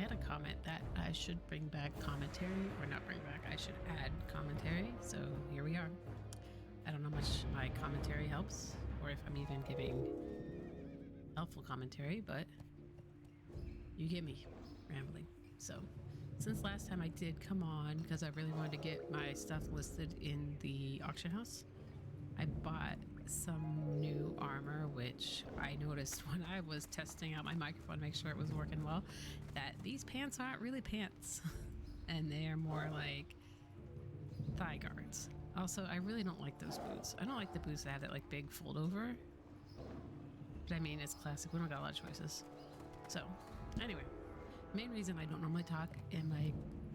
had a comment that I should bring back commentary, or not bring back, I should add commentary. So here we are. I don't know how much my commentary helps, or if I'm even giving helpful commentary, but you get me rambling. So since last time I did come on, because I really wanted to get my stuff listed in the auction house, I bought some new armor, which I noticed when I was testing out my microphone to make sure it was working well, that these pants aren't really pants and they are more like thigh guards. Also, I really don't like those boots. I don't like the boots that have that like big fold over, but I mean, it's classic. We don't got a lot of choices. So anyway, main reason I don't normally talk in my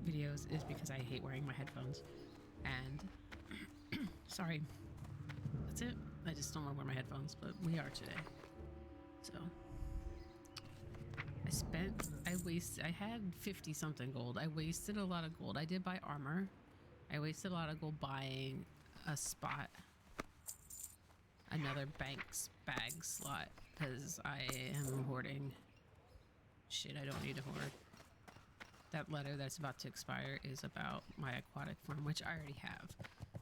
videos is because I hate wearing my headphones, and sorry, that's it. I just don't want to wear my headphones, but we are today. So I had 50 something gold. I wasted a lot of gold. I did buy armor. I wasted a lot of gold buying a spot, another bank's bag slot, because I am hoarding shit I don't need to hoard. That letter that's about to expire is about my aquatic farm, which I already have.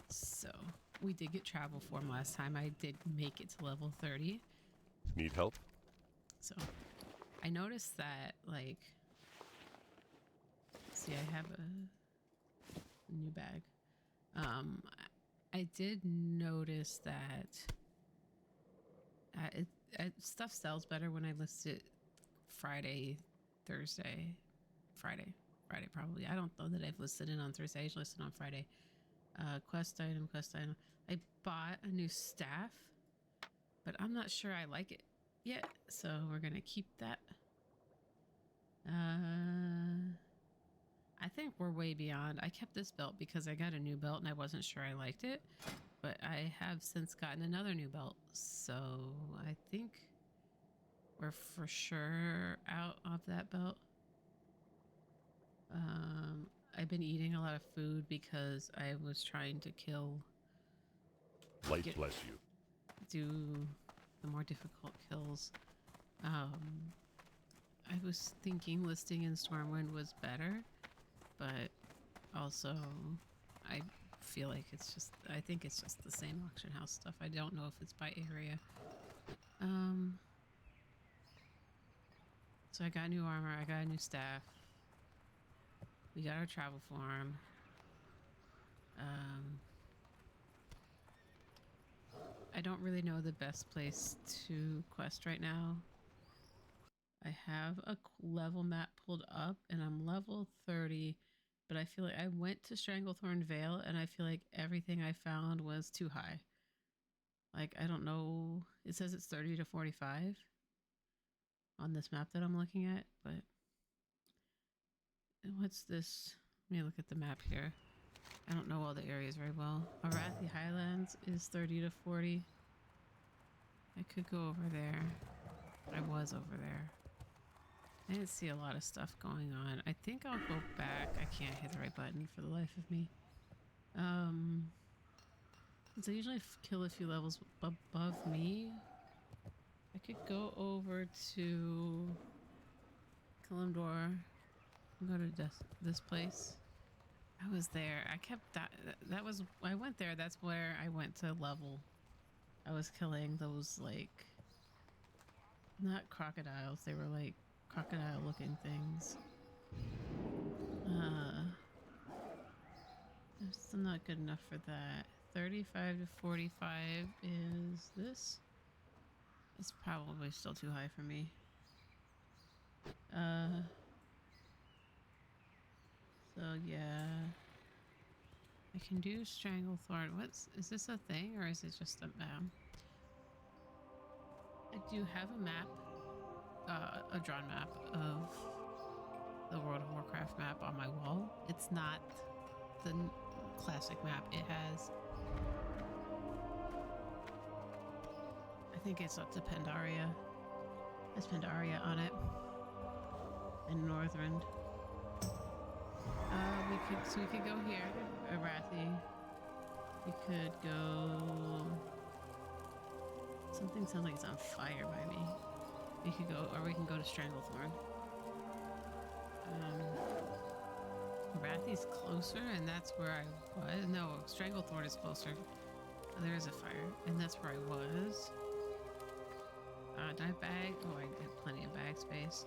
So we did get travel form last time. I did make it to level 30. Need help? So I noticed that, like, see, I have a new bag. I did notice that stuff sells better when I list it Friday, Thursday, Friday probably. I don't know that I've listed it on Thursday. I usually list it on Friday. Quest item. I bought a new staff, but I'm not sure I like it yet, so we're gonna keep that. I think we're way beyond. I kept this belt because I got a new belt and I wasn't sure I liked it, but I have since gotten another new belt, so I think we're for sure out of that belt. I've been eating a lot of food because I was trying to kill. Light bless you. Do the more difficult kills. I was thinking listing in Stormwind was better, but also I feel like I think it's just the same auction house stuff. I don't know if it's by area. So I got new armor, I got a new staff. We got our travel form. I don't really know the best place to quest right now. I have a level map pulled up and I'm level 30, but I feel like I went to Stranglethorn Vale and I feel like everything I found was too high. Like, I don't know. It says it's 30 to 45 on this map that I'm looking at, but what's this? Let me look at the map here. I don't know all the areas very well. Arathi Highlands is 30 to 40. I could go over there. I was over there. I didn't see a lot of stuff going on. I think I'll go back. I can't hit the right button for the life of me. Since I usually kill a few levels above me, I could go over to Kalimdor and go to this place. I was there. I kept that was, I went there. That's where I went to level. I was killing those, like, not crocodiles. They were like crocodile looking things. I'm still not good enough for that. 35 to 45 is this. It's probably still too high for me. So yeah, I can do Stranglethorn. Is this a thing or is it just a map? I do have a map, a drawn map of the World of Warcraft map on my wall. It's not the classic map. It has, I think it's up to Pandaria. It has Pandaria on it and Northrend. We could go here, Arathi. We could go. Something sounds like it's on fire by me. We could go, or we can go to Stranglethorn. Rathy's closer, and that's where I was. No, Stranglethorn is closer. There is a fire, and that's where I was. Did I bag? Oh, I get plenty of bag space.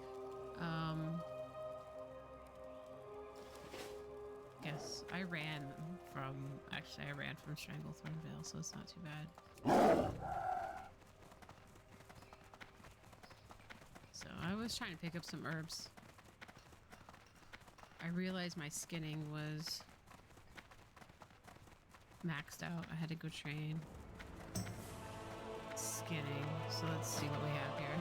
Yes, I ran from. Actually, I ran from Stranglethorn Vale, so it's not too bad. So I was trying to pick up some herbs. I realized my skinning was maxed out. I had to go train skinning. So let's see what we have here.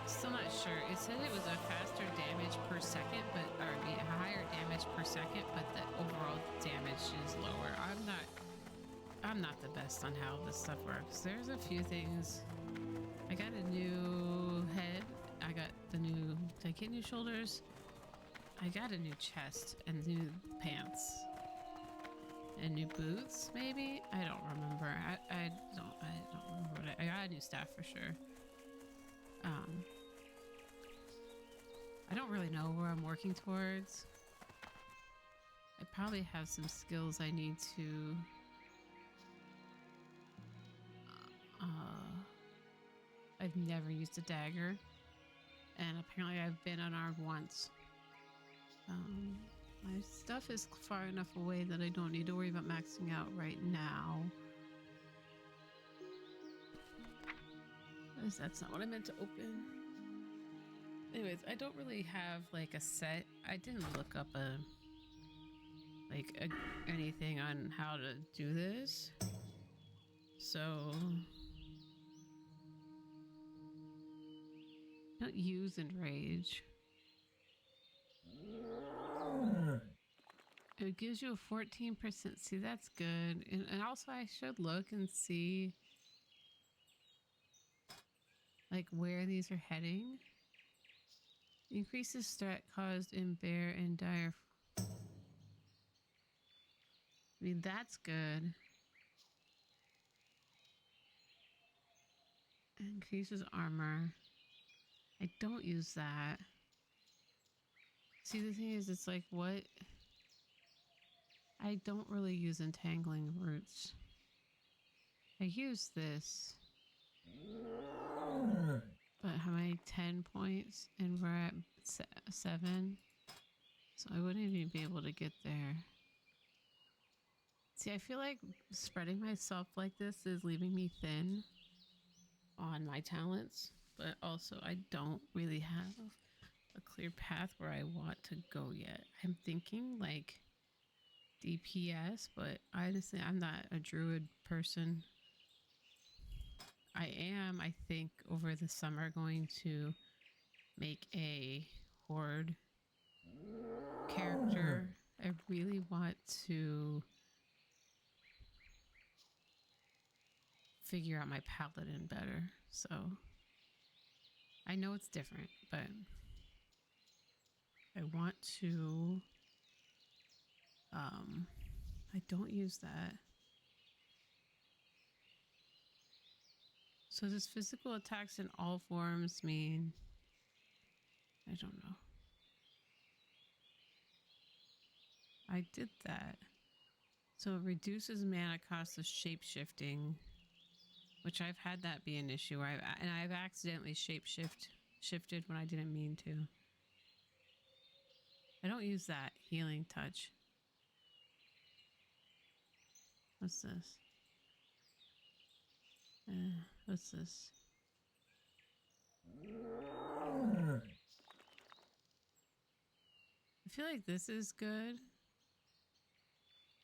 Still not sure. It said it was a faster damage per second, but or I mean, a higher damage per second, but the overall damage is lower. I'm not the best on how this stuff works. There's a few things. I got a new head. I got the new. Did I get new shoulders? I got a new chest and new pants and new boots. Maybe I don't remember. I don't remember what I got a new staff for sure. I don't really know where I'm working towards. I probably have some skills I need to I've never used a dagger, and apparently I've been unarmed once. My stuff is far enough away that I don't need to worry about maxing out right now. That's not what I meant to open. Anyways, I don't really have like a set. I didn't look up anything on how to do this. So don't use enrage. It gives you a 14%. See, that's good. And also I should look and see like where these are heading. Increases threat caused in bear and dire. I mean, that's good. Increases armor. I don't use that. See, the thing is, it's like, what? I don't really use entangling roots. I use this. But how many? 10 points? And we're at 7. So I wouldn't even be able to get there. See, I feel like spreading myself like this is leaving me thin on my talents. But also, I don't really have a clear path where I want to go yet. I'm thinking like DPS, but honestly, I'm not a druid person. I am, I think, over the summer going to make a horde character. I really want to figure out my paladin better. So I know it's different, but I want to I don't use that. So does physical attacks in all forms mean? I don't know. I did that. So it reduces mana cost of shape-shifting, which I've had that be an issue. I've accidentally shifted when I didn't mean to. I don't use that healing touch. What's this? What's this? I feel like this is good.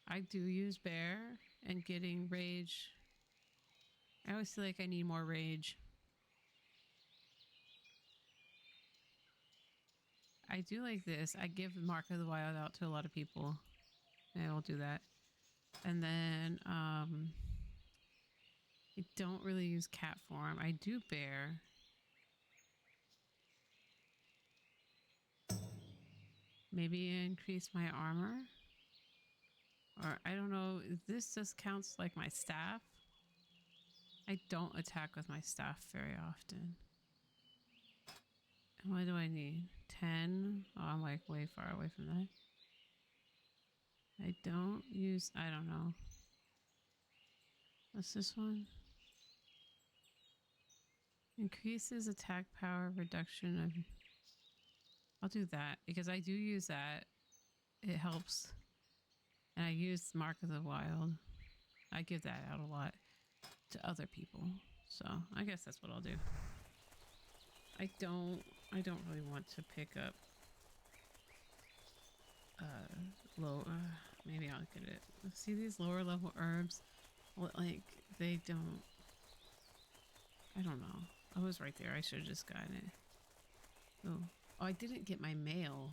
I do use bear and getting rage. I always feel like I need more rage. I do like this. I give Mark of the Wild out to a lot of people. I will do that. And then I don't really use cat form. I do bear. Maybe increase my armor. Or I don't know. This just counts like my staff. I don't attack with my staff very often. And what do I need? 10. Oh, I'm like way far away from that. I don't know. What's this one? Increases attack power, reduction of. I'll do that because I do use that. It helps. And I use Mark of the Wild. I give that out a lot to other people. So I guess that's what I'll do. I don't really want to pick up maybe I'll get it. See these lower level herbs? Like they don't. I don't know. I was right there. I should have just gotten it. Oh, I didn't get my mail.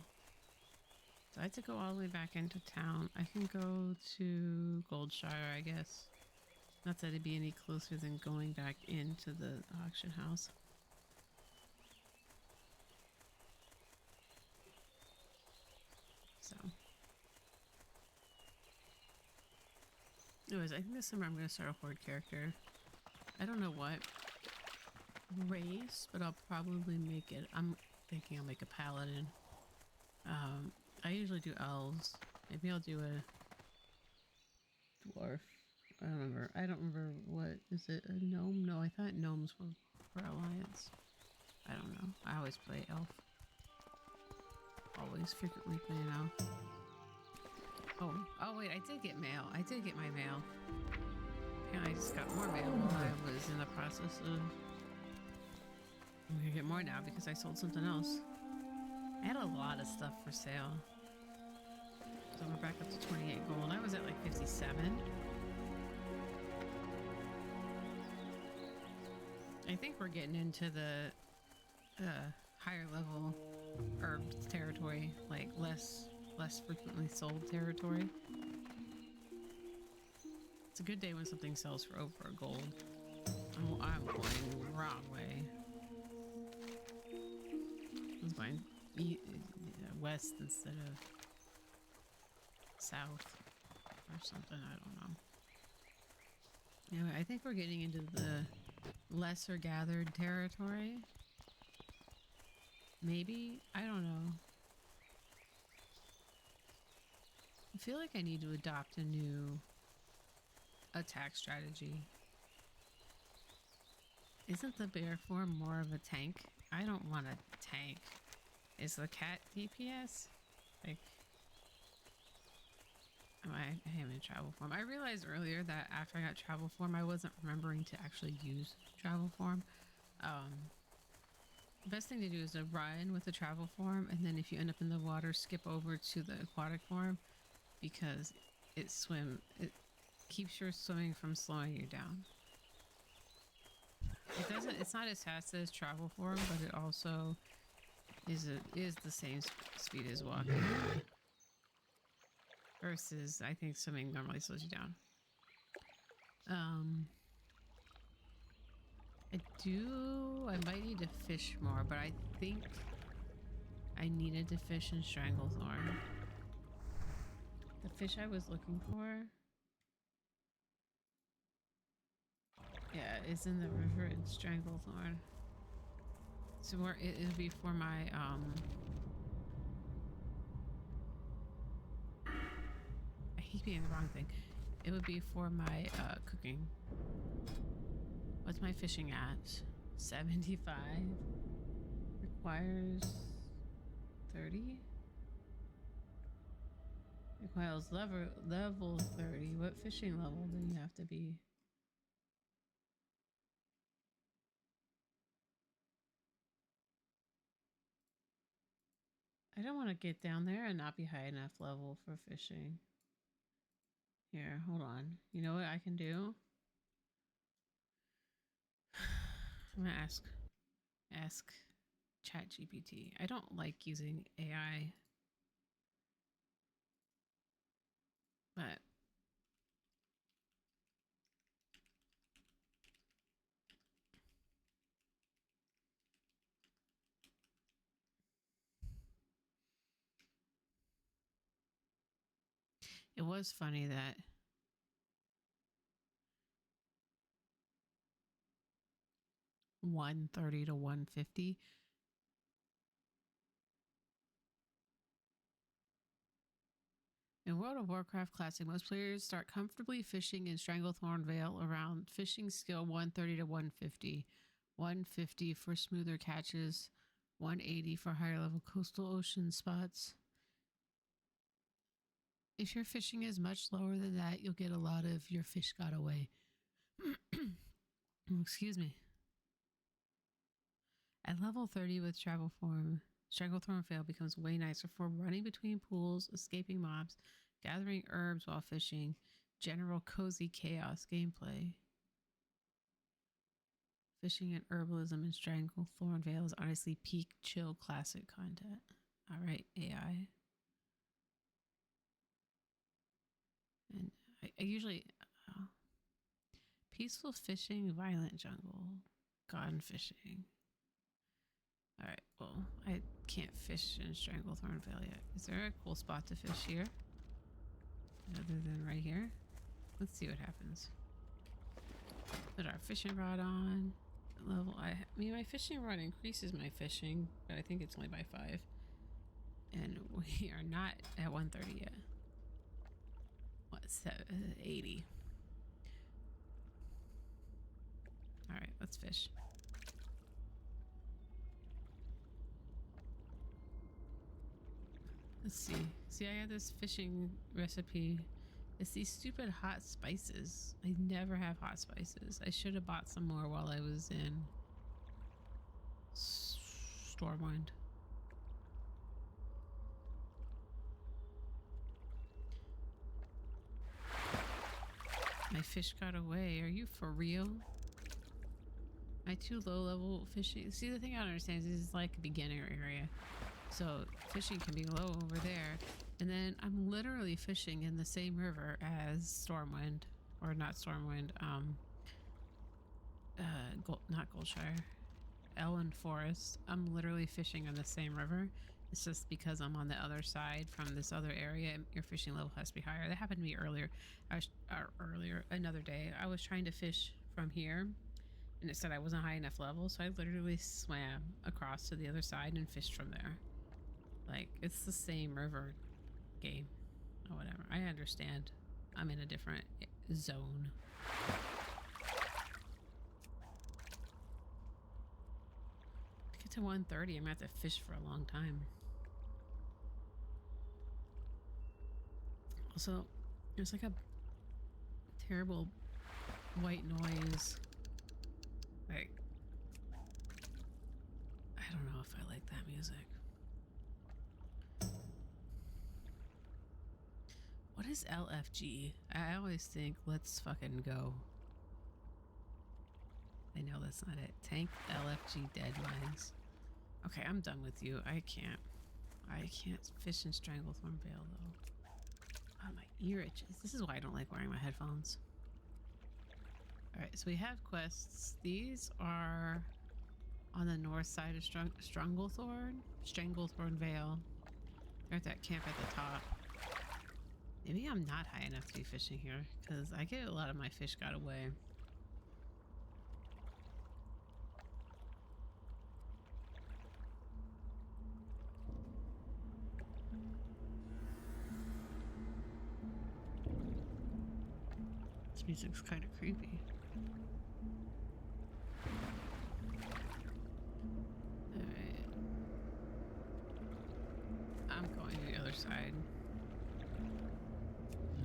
So I had to go all the way back into town. I can go to Goldshire, I guess. Not that it'd be any closer than going back into the auction house. So. Anyways, I think this summer I'm going to start a horde character. I don't know what race, but I'll probably make it. I'm thinking I'll make a paladin. I usually do elves. Maybe I'll do a dwarf. I don't remember what is it, a gnome? No, I thought gnomes were for alliance. I don't know. I always play elf. Always frequently play an elf. Oh wait, I did get mail. I did get my mail. And I just got more mail while I was in the process of. I'm gonna get more now because I sold something else. I had a lot of stuff for sale. So we're back up to 28 gold. I was at like 57. I think we're getting into the higher level herb territory, like less frequently sold territory. It's a good day when something sells for over a gold. I'm going the wrong way. I was going west instead of south or something. I don't know. Anyway, I think we're getting into the lesser gathered territory. Maybe? I don't know. I feel like I need to adopt a new attack strategy. Isn't the bear form more of a tank? I don't want a tank. Is the cat DPS? Like, I am in travel form. I realized earlier that after I got travel form, I wasn't remembering to actually use travel form. The best thing to do is to run with the travel form, and then if you end up in the water, skip over to the aquatic form because it keeps your swimming from slowing you down. It's not as fast as travel form, but it also is the same speed as walking. Versus, I think swimming normally slows you down. I might need to fish more, but I think I needed to fish in Stranglethorn. The fish I was looking for, yeah, is in the river in Stranglethorn. So it'll be for my I keep being the wrong thing. It would be for my cooking. What's my fishing at? 75. Requires 30. Requires level 30. What fishing level do you have to be? I don't want to get down there and not be high enough level for fishing. Here, hold on. You know what I can do? I'm gonna ask ChatGPT. I don't like using AI, but it was funny that 130 to 150 In World of Warcraft Classic, most players start comfortably fishing in Stranglethorn Vale around fishing skill 130 to 150. 150 for smoother catches, 180 for higher level coastal ocean spots. If your fishing is much lower than that, you'll get a lot of your fish got away. Excuse me. At level 30 with travel form, Stranglethorn Vale becomes way nicer for running between pools, escaping mobs, gathering herbs while fishing, general cozy chaos gameplay. Fishing and herbalism in Stranglethorn Vale is honestly peak chill classic content. Alright, AI. And I usually... peaceful fishing, violent jungle, gone fishing. Alright, well, I can't fish in Stranglethorn Vale yet. Is there a cool spot to fish here? Other than right here? Let's see what happens. Put our fishing rod on. Level, I mean, my fishing rod increases my fishing, but I think it's only by 5. And we are not at 130 yet. What's that? 80. Alright, let's fish. Let's see. See, I had this fishing recipe. It's these stupid hot spices. I never have hot spices. I should have bought some more while I was in Stormwind. My fish got away. Are you for real? My too low level fishing. See, the thing I don't understand is this is like a beginner area. So fishing can be low over there. And then I'm literally fishing in the same river as Stormwind. Or not Stormwind. Not Goldshire. Elwyn Forest. I'm literally fishing on the same river. It's just because I'm on the other side from this other area. Your fishing level has to be higher. That happened to me earlier. Another day. I was trying to fish from here. And it said I wasn't high enough level. So I literally swam across to the other side and fished from there. Like, it's the same river game or whatever. I understand. I'm in a different zone. To get to 130, I'm gonna have to fish for a long time. Also, there's like a terrible white noise. Like, I don't know if I like that music. What is LFG? I always think, let's fucking go. I know that's not it. Tank LFG dead mines. Okay, I'm done with you. I can't fish in Stranglethorn Vale though. Oh, my ear itches. This is why I don't like wearing my headphones. Alright, so we have quests. These are on the north side of Stranglethorn Vale. They're at that camp at the top. Maybe I'm not high enough to be fishing here, because I get a lot of my fish got away. This music's kind of creepy. Alright. I'm going to the other side.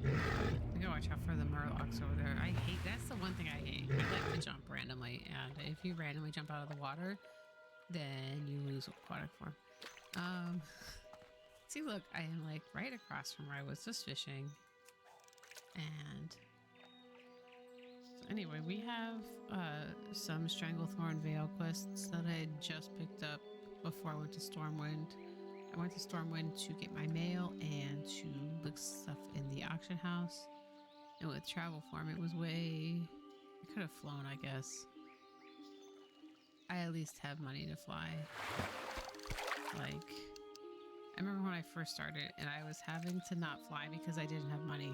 I gotta watch out for the murlocs over there. I hate, that's the one thing I hate. I like to jump randomly, and if you randomly jump out of the water, then you lose aquatic form. See, look, I am like right across from where I was just fishing. And so anyway, we have some Stranglethorn Vale quests that I just picked up before I went to Stormwind. I went to Stormwind to get my mail and to look stuff in the auction house. And with travel form, it was way... I could have flown, I guess. I at least have money to fly. Like, I remember when I first started and I was having to not fly because I didn't have money.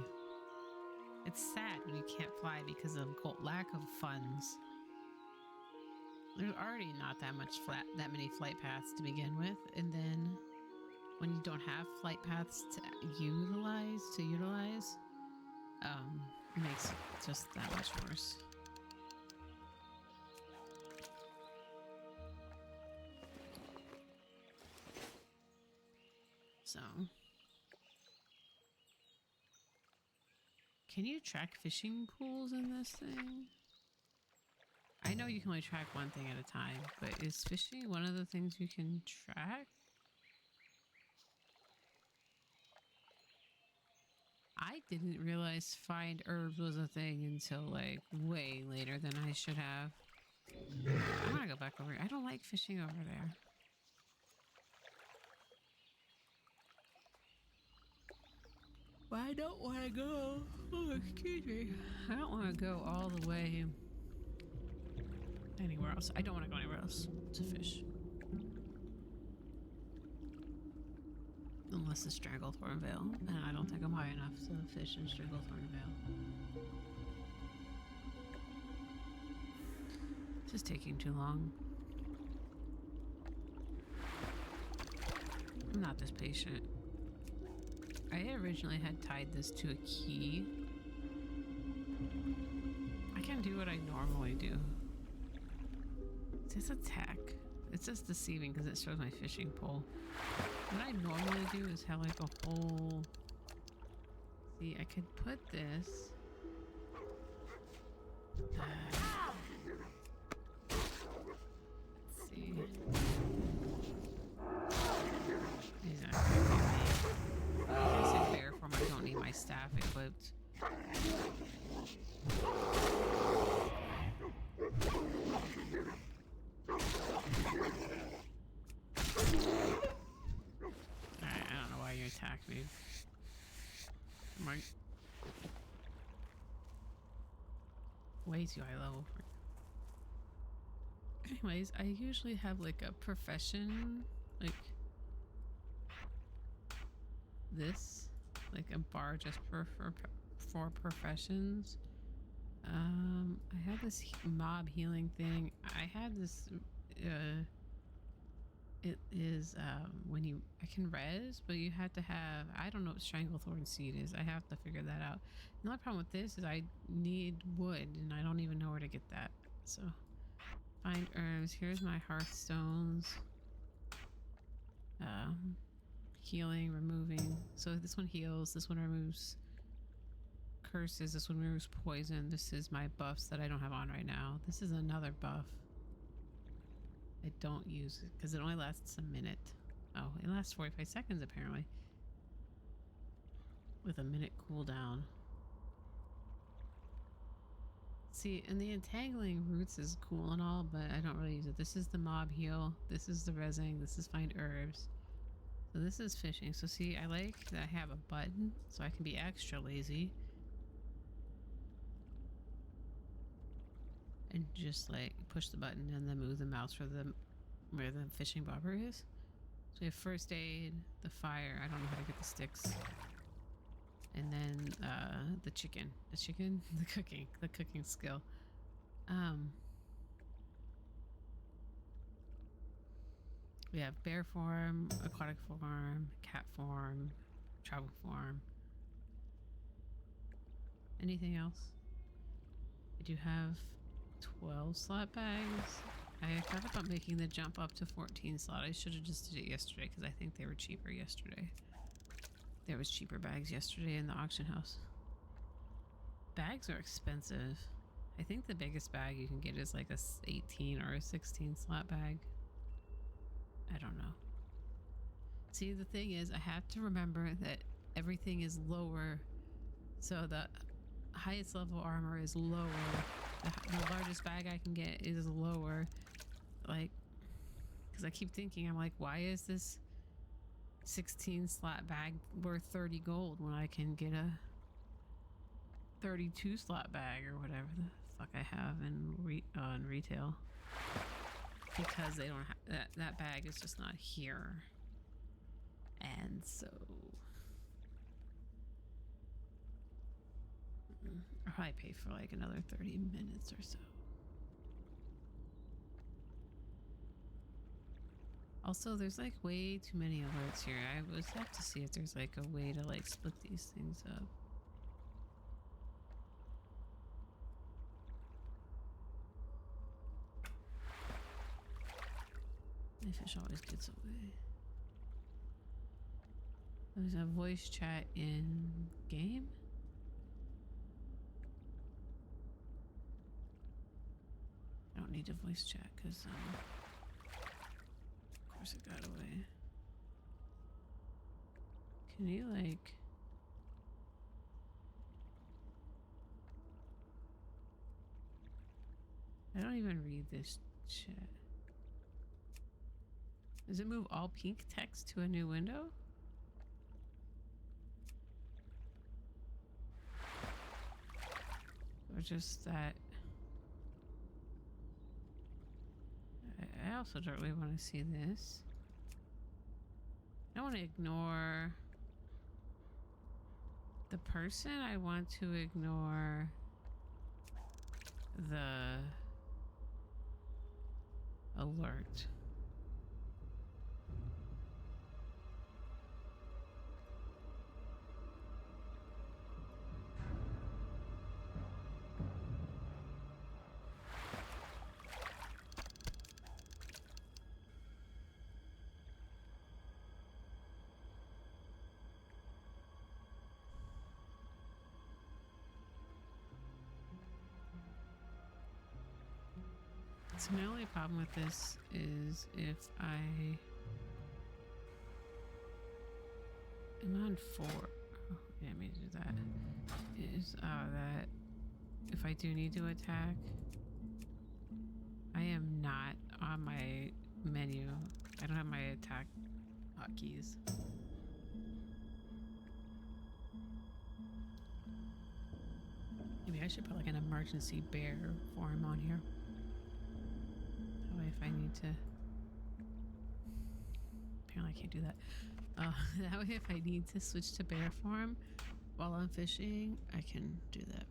It's sad when you can't fly because of lack of funds. There's already not that many flight paths to begin with, and then when you don't have flight paths to utilize, it makes it just that much worse. So, can you track fishing pools in this thing? I know you can only track one thing at a time, but is fishing one of the things you can track? I didn't realize find herbs was a thing until like way later than I should have. I'm gonna go back over here. I don't like fishing over there. But I don't want to go. Oh, excuse me. I don't want to go all the way anywhere else. I don't want to go anywhere else to fish. Unless it's Stranglethorn Vale. And I don't think I'm high enough to fish in Stranglethorn Vale. It's just taking too long. I'm not this patient. I originally had tied this to a key. I can do what I normally do. It says attack. It says deceiving because it shows my fishing pole. What I normally do is have like a whole... See, I could put this... let's see. These are I said bear form, I don't need my staff equipped. Alright, I don't know why you attacked me. Right. Way too high level. Anyways, I usually have like a profession, like this, like a bar just for professions. I had this mob healing thing. I had this, it is, when I can res, but you have to have, I don't know what Stranglethorn Seed is. I have to figure that out. The only problem with this is I need wood, and I don't even know where to get that. So, find herbs. Here's my hearthstones. Healing, removing. So this one heals, this one removes curses, this one removes poison. This is my buffs that I don't have on right now. This is another buff. I don't use it because it only lasts a minute. Oh, it lasts 45 seconds apparently. With a minute cooldown. See, and the entangling roots is cool and all, but I don't really use it. This is the mob heal. This is the resing. This is find herbs. So this is fishing. So see, I like that I have a button so I can be extra lazy. And just like push the button and then move the mouse for where the fishing bobber is. So we have first aid, the fire. I don't know how to get the sticks. And then the chicken. The cooking skill. We have bear form, aquatic form, cat form, travel form. Anything else? I do have 12 slot bags. I thought about making the jump up to 14 slot. I should have just did it yesterday because I think they were cheaper yesterday. There was cheaper bags yesterday in the auction house. Bags are expensive. I think the biggest bag you can get is like a 18 or a 16 slot bag. I don't know. See, the thing is, I have to remember that everything is lower. So the highest level armor is lower. The largest bag I can get is lower. Like, because I keep thinking, I'm like, why is this 16 slot bag worth 30 gold when I can get a 32 slot bag or whatever the fuck I have in retail? Because they don't have that bag is just not here. And so I'll probably pay for like another 30 minutes or so. Also, there's like way too many alerts here. I would have to see if there's like a way to like split these things up. My fish always gets away. There's a voice chat in game. I don't need a voice chat because of course it got away. Can you like... I don't even read this chat. Does it move all pink text to a new window? Or just that... I also don't really want to see this. I don't want to ignore the person. I want to ignore the alert. So my only problem with this is if I am on 4. Oh, yeah, let me do that. Is that if I do need to attack, I am not on my menu. I don't have my attack hotkeys. Maybe I should put like an emergency bear form on here. That way if I need to... Apparently I can't do that. That way if I need to switch to bear form while I'm fishing, I can do that.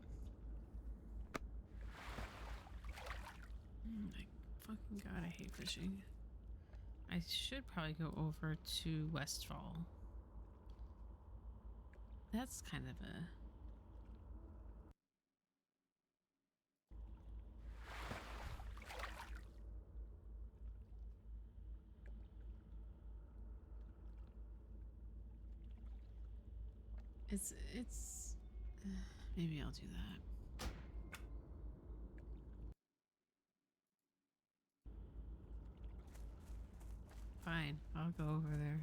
My fucking god, I hate fishing. I should probably go over to Westfall. That's kind of a... It's maybe I'll do that. Fine, I'll go over there.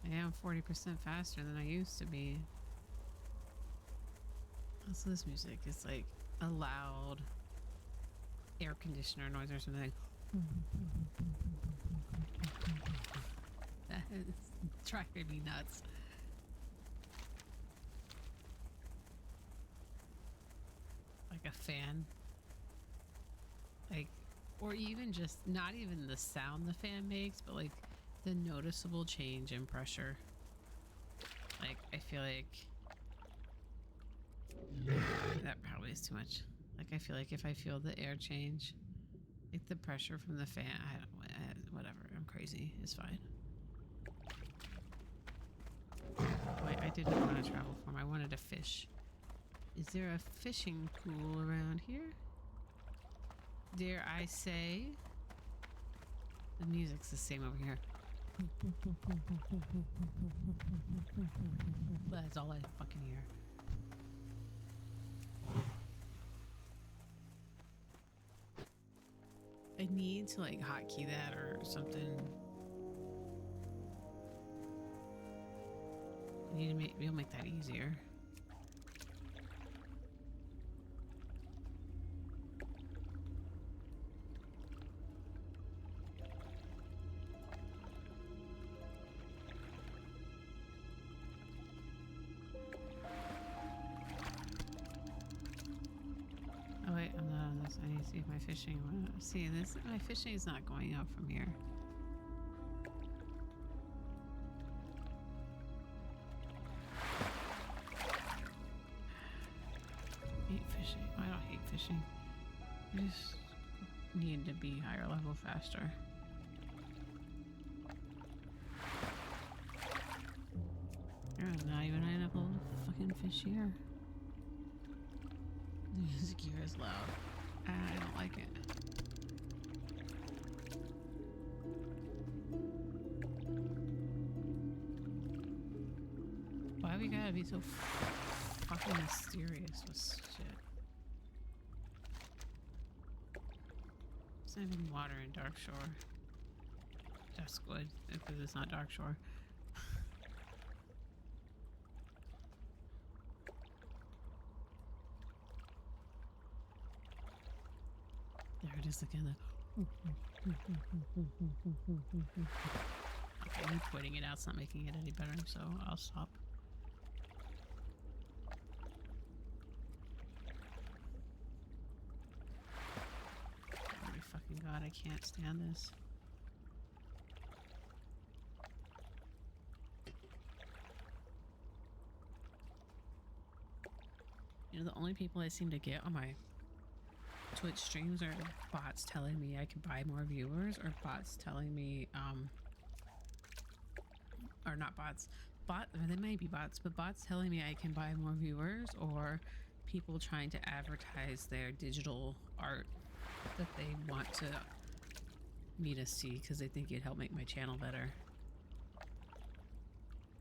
I am 40% faster than I used to be. Also, this music is like a loud air conditioner noise or something. That is driving me nuts. Like a fan. Like, or even just not even the sound the fan makes, but like the noticeable change in pressure. Like, I feel like that probably is too much. Like, I feel like if I feel the air change, like the pressure from the fan, whatever, I'm crazy, it's fine. Wait, I didn't want to travel farm. I wanted to fish. Is there a fishing pool around here? Dare I say? The music's the same over here. That's all I fucking hear. I need to like hotkey that or something. I need to make that easier. Oh wait, I'm not on this. I need to see if my fishing. See this? My fishing is not going up from here. I hate fishing. I don't hate fishing. I just need to be higher level faster. There's not even high enough level fucking fish here. The music here is loud. I don't like it. Why we gotta be so fucking mysterious with shit? There's not even water in Dark Shore. That's good, because it's not Dark Shore. There it is again. Okay, me pointing it out's not making it any better, so I'll stop. Oh my fucking god, I can't stand this. You know, the only people I seem to get on my Twitch streams are bots telling me I can buy more viewers, or bots telling me, or not bots, they may be bots, but bots telling me I can buy more viewers, or people trying to advertise their digital art that they want me to see because they think it'd help make my channel better.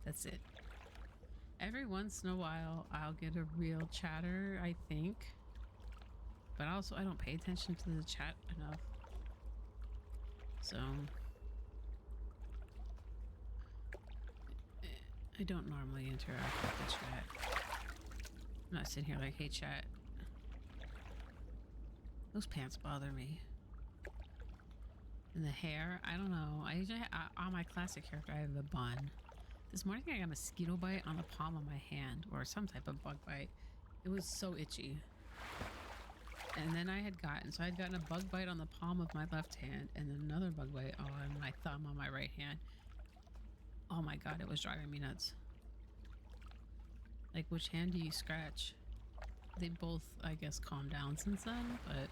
That's it. Every once in a while, I'll get a real chatter, I think. But also, I don't pay attention to the chat enough. So I don't normally interact with the chat. I'm not sitting here like, hey chat. Those pants bother me. And the hair, I don't know. I usually, on my classic character, I have a bun. This morning I got a mosquito bite on the palm of my hand, or some type of bug bite. It was so itchy. And then I had gotten a bug bite on the palm of my left hand, and then another bug bite on my thumb on my right hand. Oh my god, it was driving me nuts. Like, which hand do you scratch? They both, I guess, calmed down since then, but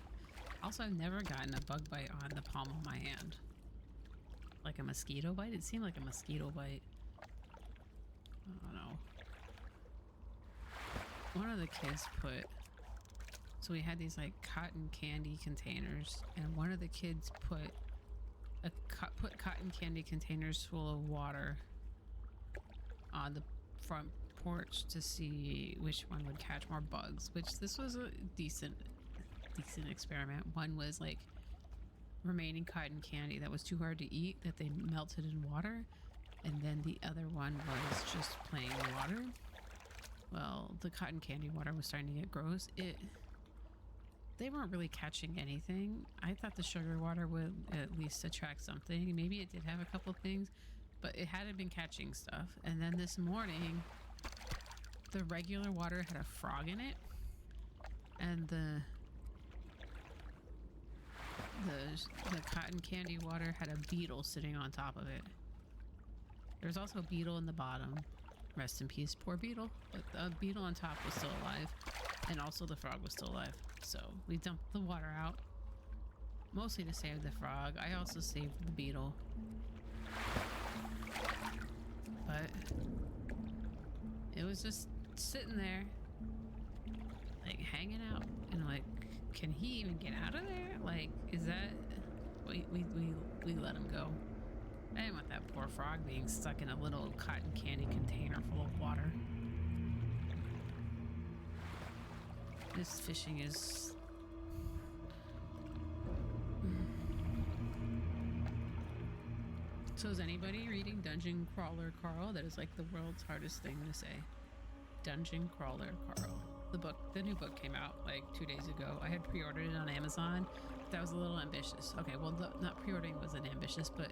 also I've never gotten a bug bite on the palm of my hand. Like a mosquito bite? It seemed like a mosquito bite. I don't know. One of the kids so we had these like cotton candy containers, and one of the kids put cotton candy containers full of water on the front porch to see which one would catch more bugs, which this was a decent experiment. One was like remaining cotton candy that was too hard to eat that they melted in water, and then the other one was just plain water. Well, the cotton candy water was starting to get gross. They weren't really catching anything. I thought the sugar water would at least attract something. Maybe it did have a couple things, but it hadn't been catching stuff. And then this morning, the regular water had a frog in it, and the cotton candy water had a beetle sitting on top of it. There's also a beetle in the bottom. Rest in peace, poor beetle. But the beetle on top was still alive, and also the frog was still alive. So we dumped the water out, mostly to save the frog. I also saved the beetle. But it was just sitting there, like hanging out, and like, can he even get out of there? Like, is that... We let him go. I didn't want that poor frog being stuck in a little cotton candy container full of water. This fishing is... So is anybody reading Dungeon Crawler Carl? That is like the world's hardest thing to say. Dungeon Crawler Carl. The new book came out like 2 days ago. I had pre-ordered it on Amazon. That was a little ambitious. Okay, well, not pre-ordering wasn't ambitious, but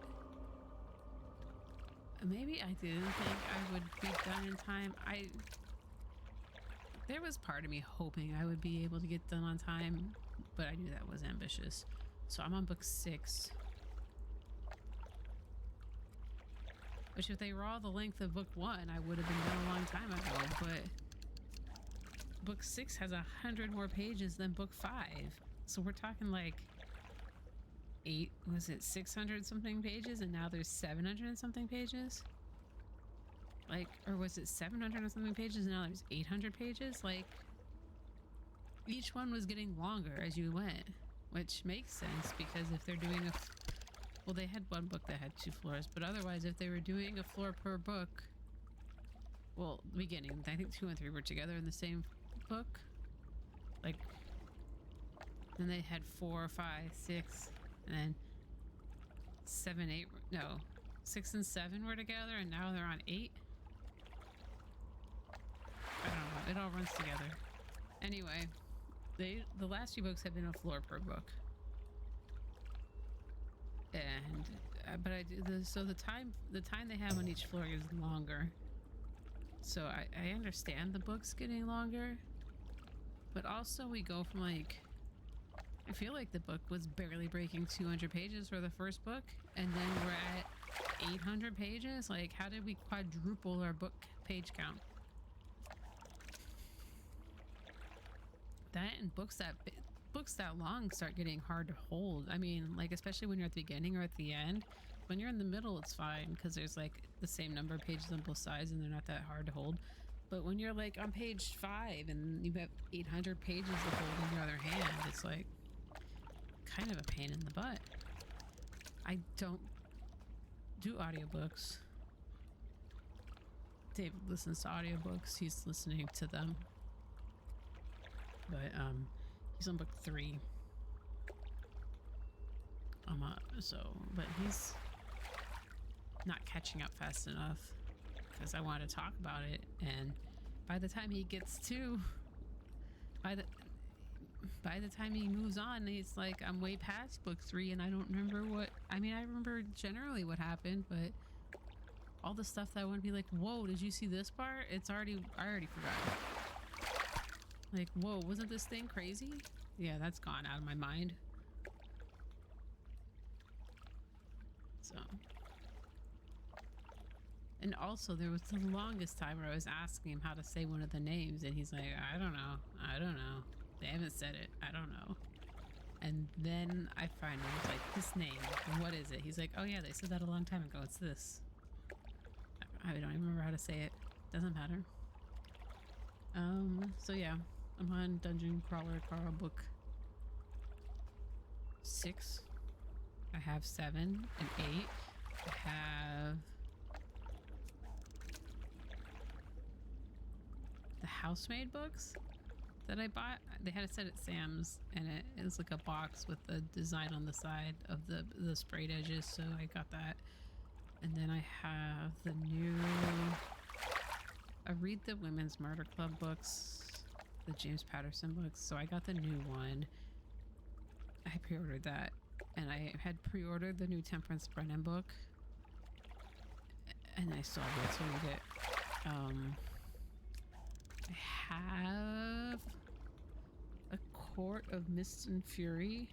maybe I didn't think I would be done in time. There was part of me hoping I would be able to get done on time, but I knew that was ambitious. So I'm on book 6. Which, if they were all the length of book 1, I would have been done a long time ago, but book 6 has 100 more pages than book 5. So we're talking like was it 600 something pages and now there's 700 and something pages? Like, or was it 700 and something pages and now there's 800 pages? Like, each one was getting longer as you went, which makes sense because if they're doing well, they had one book that had 2 floors, but otherwise if they were doing a floor per book, well, the beginning, I think 2 and 3 were together in the same book. Like, then they had 4, 5, 6, and then 7, 8, no, 6 and 7 were together, and now they're on 8. I don't know, it all runs together. Anyway, the last few books have been a floor per book. And, but so the time they have on each floor is longer. So I understand the books getting longer, but also we go from like, I feel like the book was barely breaking 200 pages for the first book, and then we're at 800 pages. Like, how did we quadruple our book page count? That and books that long start getting hard to hold. I mean, like, especially when you're at the beginning or at the end. When you're in the middle, it's fine because there's like the same number of pages on both sides and they're not that hard to hold. But when you're like on page 5 and you have 800 pages to hold in your other hand, it's like kind of a pain in the butt. I don't do audiobooks. David listens to audiobooks. He's listening to them. But he's on book 3. But he's not catching up fast enough because I want to talk about it, and by the time he gets to by the time he moves on, he's like, I'm way past book 3 and I don't remember I remember generally what happened, but all the stuff that I want to be like, whoa, did you see this part? I already forgot. Like, whoa, wasn't this thing crazy? Yeah, that's gone out of my mind. So, and also there was the longest time where I was asking him how to say one of the names and he's like, I don't know. They haven't said it. I don't know. And then I finally was like, this name, what is it? He's like, oh yeah, they said that a long time ago. It's this. I don't even remember how to say it. Doesn't matter. So yeah, I'm on Dungeon Crawler Carl book 6. I have 7 and 8. I have the housemaid books that I bought. They had it set at Sam's, and it was like a box with the design on the side of the sprayed edges, so I got that. And then I have the new I read the Women's Murder Club books, the James Patterson books, so I got the new one. I pre-ordered that, and I had pre-ordered the new Temperance Brennan book, and I still have yet to read it. I have A Court of Mist and Fury,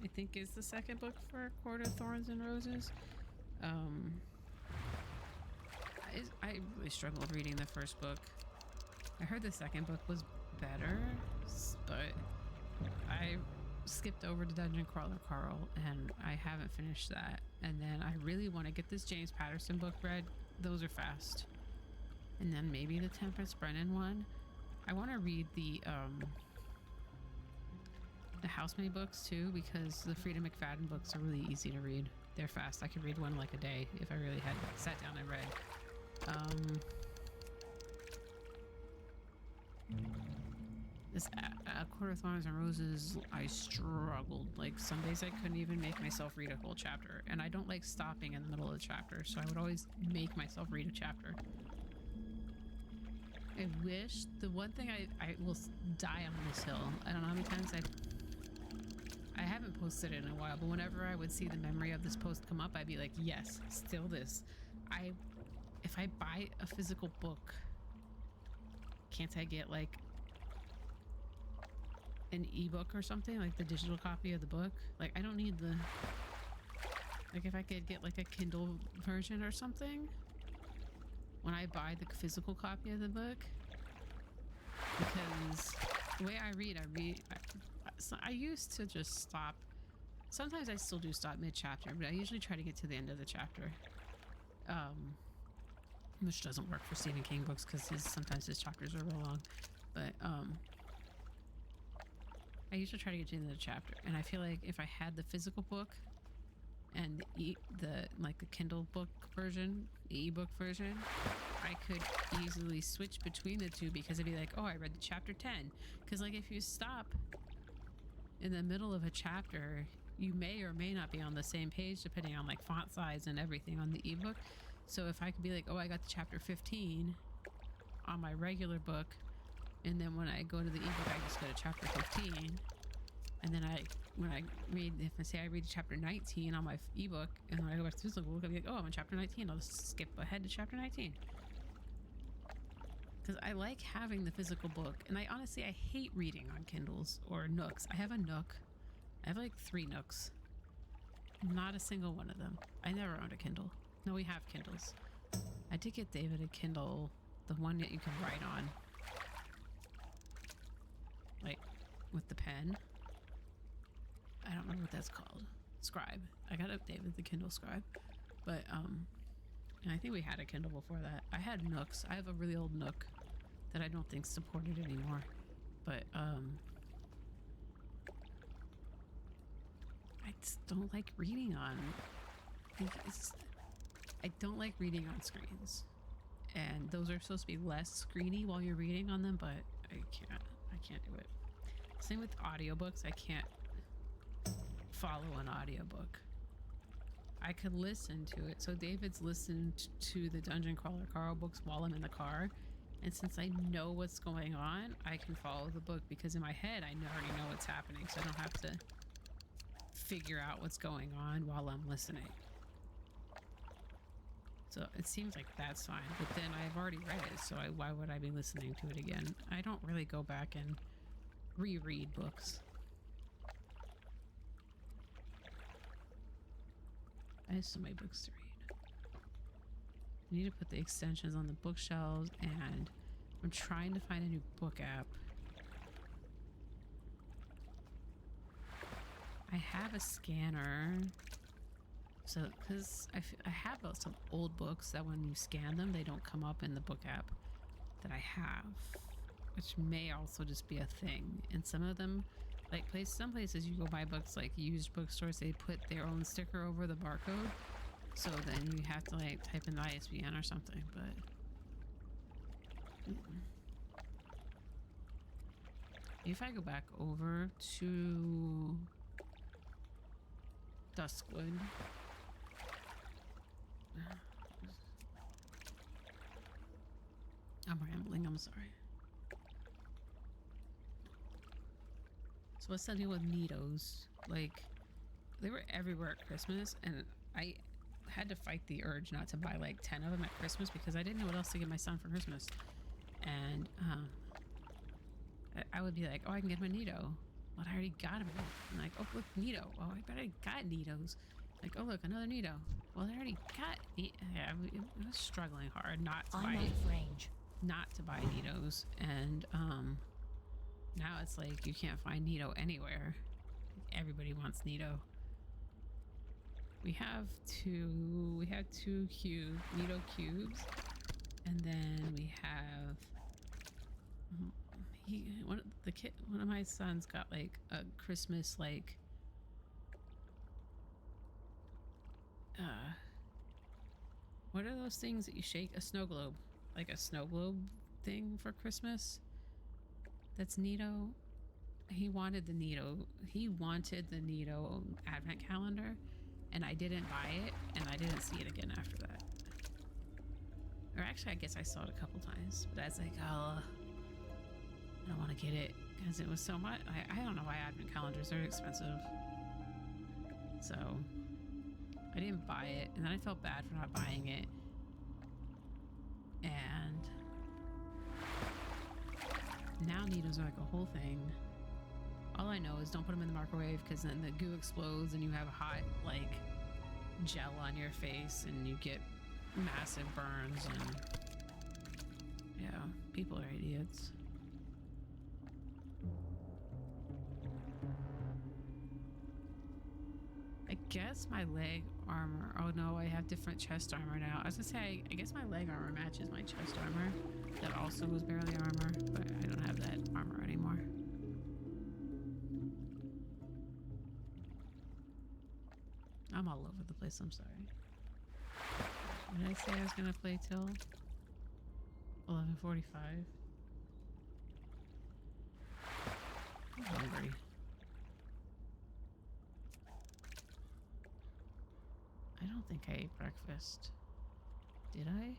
I think is the second book for Court of Thorns and Roses. I really struggled reading the first book. I heard the second book was better, but I skipped over to Dungeon Crawler Carl, and I haven't finished that. And then I really want to get this James Patterson book read. Those are fast. And then maybe the Temperance Brennan one. I want to read the Housemaid books too, because the Frida McFadden books are really easy to read. They're fast. I could read one like a day if I really had sat down and read. This Court of Thorns and Roses, I struggled. Like, some days I couldn't even make myself read a whole chapter, and I don't like stopping in the middle of the chapter, so I would always make myself read a chapter. I wish, the one thing I will die on this hill. I don't know how many times I haven't posted it in a while, but whenever I would see the memory of this post come up, I'd be like, yes, still this. If I buy a physical book, can't I get like an ebook or something, like the digital copy of the book? Like, I don't need like, if I could get like a Kindle version or something when I buy the physical copy of the book, because the way I read, I used to just stop Sometimes I still do stop mid-chapter, but I usually try to get to the end of the chapter. Which doesn't work for Stephen King books because sometimes his chapters are real long. But I usually try to get to the end of the chapter, and I feel like if I had the physical book and the Kindle book version, the ebook version, I could easily switch between the two because I'd be like, oh, I read the chapter 10. Because like if you stop in the middle of a chapter, you may or may not be on the same page depending on like font size and everything on the ebook. So if I could be like, oh, I got to chapter 15 on my regular book, and then when I go to the ebook, I just go to chapter 15. And then when I read, if I say I read chapter 19 on my ebook, and when I go back to the physical book, I'll be like, oh, I'm on chapter 19. I'll just skip ahead to chapter 19. Because I like having the physical book. And I hate reading on Kindles or Nooks. I have a Nook. I have like 3 Nooks. Not a single one of them. I never owned a Kindle. No, we have Kindles. I did get David a Kindle, the one that you can write on. Like, with the pen. I don't remember what that's called. Scribe. I got a David the Kindle Scribe. But, and I think we had a Kindle before that. I had Nooks. I have a really old Nook that I don't think supported anymore. But, I just don't like reading on... I don't like reading on screens. And those are supposed to be less screeny while you're reading on them, but I can't do it. Same with audiobooks. I can't follow an audiobook. I could listen to it. So David's listened to the Dungeon Crawler Carl books while I'm in the car. And since I know what's going on, I can follow the book because in my head, I already know what's happening. So I don't have to figure out what's going on while I'm listening. So it seems like that's fine. But then I've already read it. So why would I be listening to it again? I don't really go back and reread books. I have so many books to read. I need to put the extensions on the bookshelves, and I'm trying to find a new book app. I have a scanner. So, because I have some old books that when you scan them, they don't come up in the book app that I have, which may also just be a thing. And some of them, like some places you go buy books, like used bookstores, they put their own sticker over the barcode. So then you have to like type in the ISBN or something, but... If I go back over to Duskwood... I'm rambling, I'm sorry. So what's the deal with Neatos? Like, they were everywhere at Christmas, and I had to fight the urge not to buy like 10 of them at Christmas because I didn't know what else to get my son for Christmas. And I would be like, oh, I can get him a Neato. But I already got him. I'm like, oh, look, Neato. Oh, I bet I got Neatos. Like, oh, look, another Neato. Well, I already got... Yeah, I was struggling hard not to buy... range. Not to buy Neatos. And now it's like you can't find Neato anywhere. Everybody wants Neato. We have two Neato cubes. And then we have... one of my sons got like a Christmas like what are those things that you shake? A snow globe. Like a snow globe thing for Christmas. That's Neato. He wanted the Neato advent calendar, and I didn't buy it, and I didn't see it again after that. Or actually I guess I saw it a couple times, but I was like, oh, I don't want to get it because it was so much. I don't know why advent calendars are expensive. So I didn't buy it, and then I felt bad for not buying it. And now Neatos are like a whole thing. All I know is don't put them in the microwave because then the goo explodes and you have hot like gel on your face and you get massive burns, and yeah, people are idiots. guess my leg armor. Oh no, I have different chest armor now. I was gonna say, I guess my leg armor matches my chest armor. That also was barely armor, but I don't have that armor anymore. I'm all over the place, I'm sorry. Did I say I was gonna play till 11:45? I'm hungry. I don't think I ate breakfast. Did I?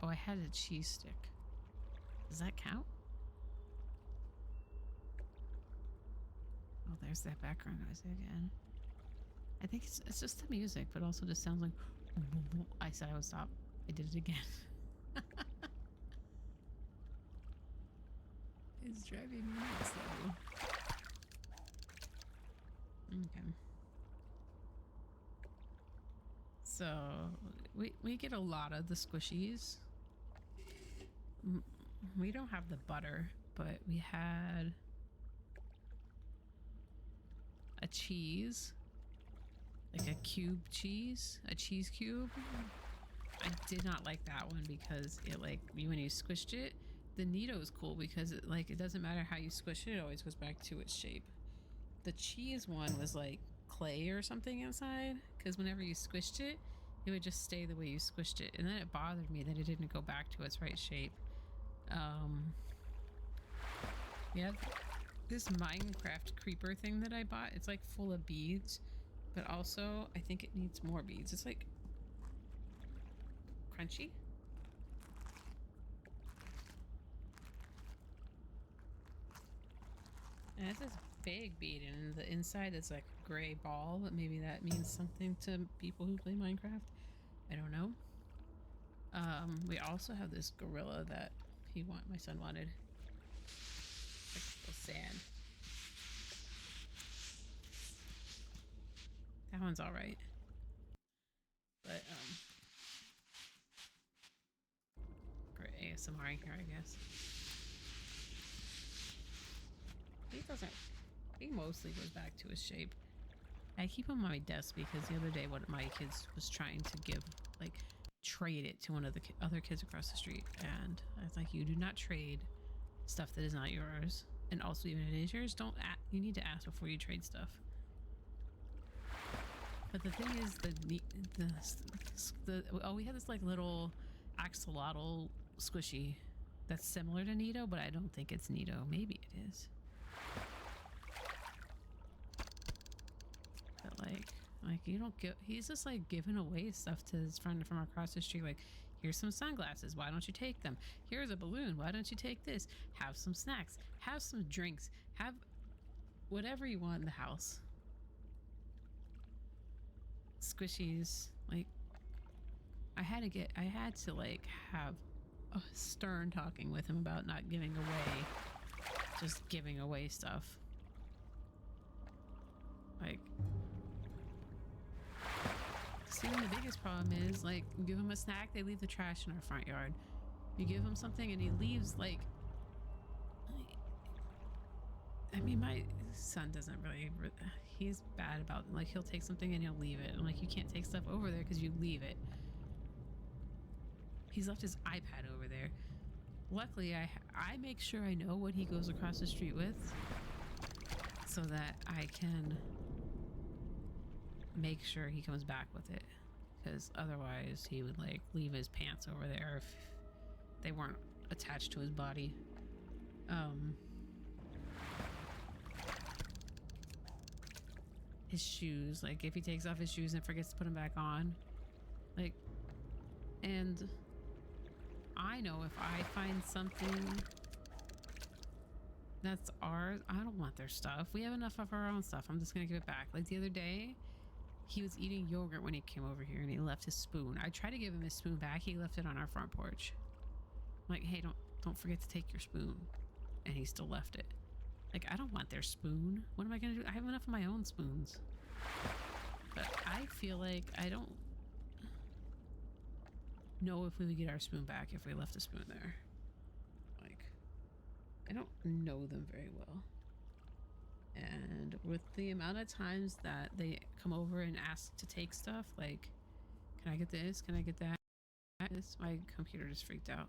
Oh, I had a cheese stick. Does that count? Oh, there's that background noise again. I think it's just the music, but also just sounds like... I said I would stop. I did it again. It's driving me nuts, though. Okay. So, we get a lot of the squishies. We don't have the butter, but we had a cheese. Like a cube cheese, a cheese cube. I did not like that one because it like when you squished it, the Nito is cool because it doesn't matter how you squish it, it always goes back to its shape. The cheese one was like clay or something inside because whenever you squished it, it would just stay the way you squished it, and then it bothered me that it didn't go back to its right shape. Yeah, this Minecraft creeper thing that I bought, it's like full of beads. But also, I think it needs more beads. It's like crunchy. And it's this big bead, and the inside is like a gray ball, but maybe that means something to people who play Minecraft. I don't know. We also have this gorilla that my son wanted. Like so sad. That one's all right. But, great ASMR in here, I guess. He mostly goes back to his shape. I keep him on my desk because the other day one of my kids was trying to trade it to one of the other kids across the street. And I was like, you do not trade stuff that is not yours. And also, even if it is yours, you need to ask before you trade stuff. But the thing is, we had this like little axolotl squishy that's similar to Nito, but I don't think it's Nito. Maybe it is. But like you don't get. He's just like giving away stuff to his friend from across the street. Like, here's some sunglasses. Why don't you take them? Here's a balloon. Why don't you take this? Have some snacks. Have some drinks. Have whatever you want in the house. Squishies, like I had to like have a stern talking with him about not just giving away stuff. Like, see, the biggest problem is like you give him a snack, they leave the trash in our front yard. You give him something and he leaves like I mean, my son doesn't really. He's bad about like he'll take something and he'll leave it. I'm like, you can't take stuff over there because you leave it. He's left his iPad over there. Luckily, I make sure I know what he goes across the street with, so that I can make sure he comes back with it. Because otherwise, he would like leave his pants over there if they weren't attached to his body. His shoes, like if he takes off his shoes and forgets to put them back on, like, and I know if I find something that's ours, I don't want their stuff. We have enough of our own stuff. I'm just gonna give it back. Like the other day, he was eating yogurt when he came over here and he left his spoon. I tried to give him his spoon back. He left it on our front porch. I'm like, hey, don't forget to take your spoon. And he still left it. Like, I don't want their spoon. What am I gonna do? I have enough of my own spoons. But I feel like I don't know if we would get our spoon back if we left a spoon there. Like, I don't know them very well. And with the amount of times that they come over and ask to take stuff, like, can I get this? Can I get that? My computer just freaked out.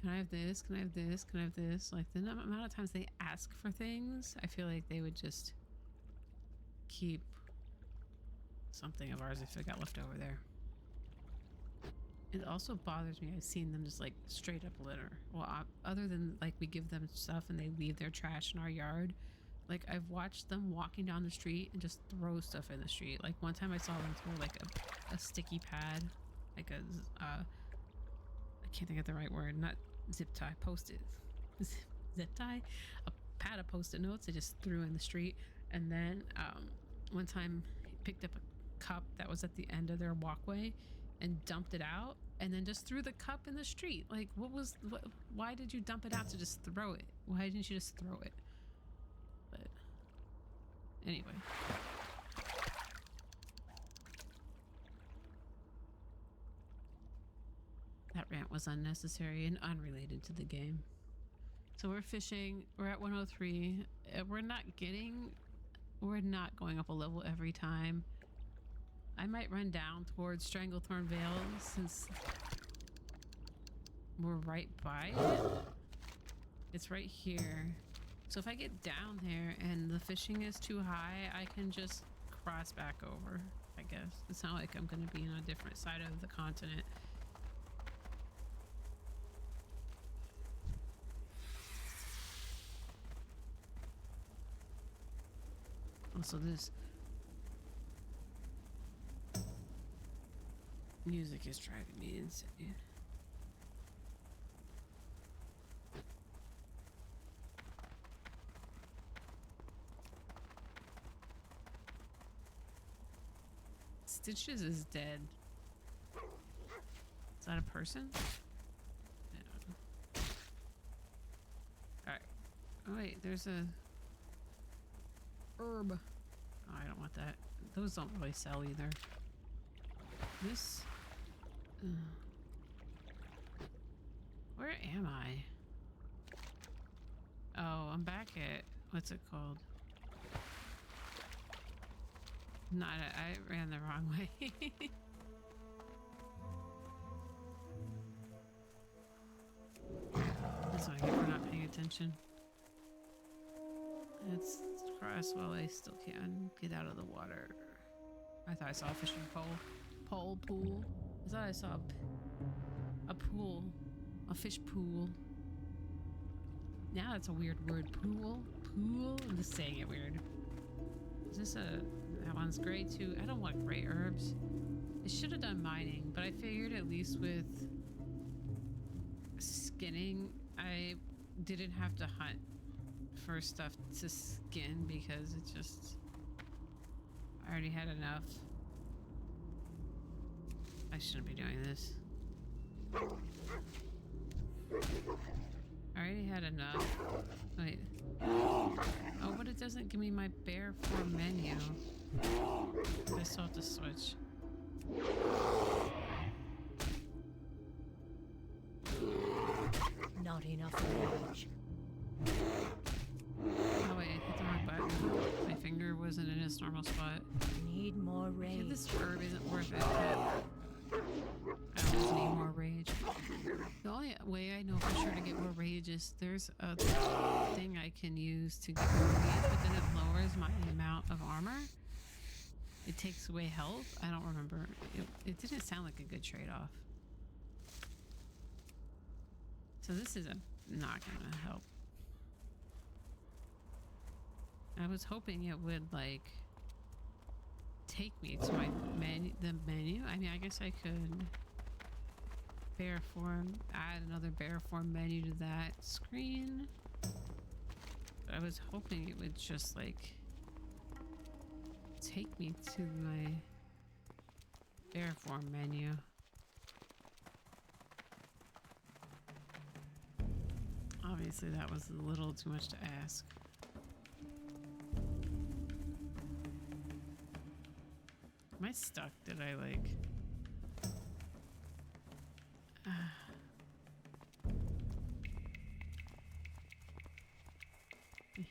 Can I have this? Can I have this? Can I have this? Like, the amount of times they ask for things, I feel like they would just keep something of ours if it got left over there. It also bothers me. I've seen them just like straight up litter. Well, other than like we give them stuff and they leave their trash in our yard. Like I've watched them walking down the street and just throw stuff in the street. Like one time I saw them throw like a sticky pad, like a I can't think of the right word. Not zip tie, post-it. Zip tie, a pad of post-it notes. They just threw in the street. And then one time he picked up a cup that was at the end of their walkway and dumped it out, and then just threw the cup in the street. Like, why did you dump it out to just throw it? Why didn't you just throw it? But anyway. That rant was unnecessary and unrelated to the game. So we're fishing. We're at 103. We're not going up a level every time. I might run down towards Stranglethorn Vale since we're right by it. It's right here. So if I get down there and the fishing is too high, I can just cross back over, I guess. It's not like I'm going to be on a different side of the continent. Also, this music is driving me insane. Stitches is dead. Is that a person? I don't know. Alright. Oh wait, there's a herb. Oh, I don't want that. Those don't really sell either. This... where am I? Oh, I'm back at... what's it called? I ran the wrong way. That's what I get for not paying attention. Let's cross while I still can get out of the water. I thought I saw a fishing pool. I thought I saw a pool. A fish pool. Now that's a weird word. Pool? I'm just saying it weird. Is this that one's gray too? I don't want gray herbs. I should have done mining, but I figured at least with skinning, I didn't have to hunt for stuff to skin because it just... I already had enough. I shouldn't be doing this. I already had enough. Wait. Oh, but it doesn't give me my bear form menu. I still have to switch. Not enough rage. Oh wait, I hit the wrong button. My finger wasn't in its normal spot. Need more Yeah, rage. this herb isn't worth it. I don't need more rage. The only way I know for sure to get more rage is there's a thing I can use to get more rage, but then it lowers my amount of armor. It takes away health. I don't remember. It didn't sound like a good trade-off. So this is not gonna help. I was hoping it would like take me to my the menu. I mean, I guess I could bear form, add another bear form menu to that screen. But I was hoping it would just like take me to my bear form menu. Obviously that was a little too much to ask. Am I stuck? Did I like... I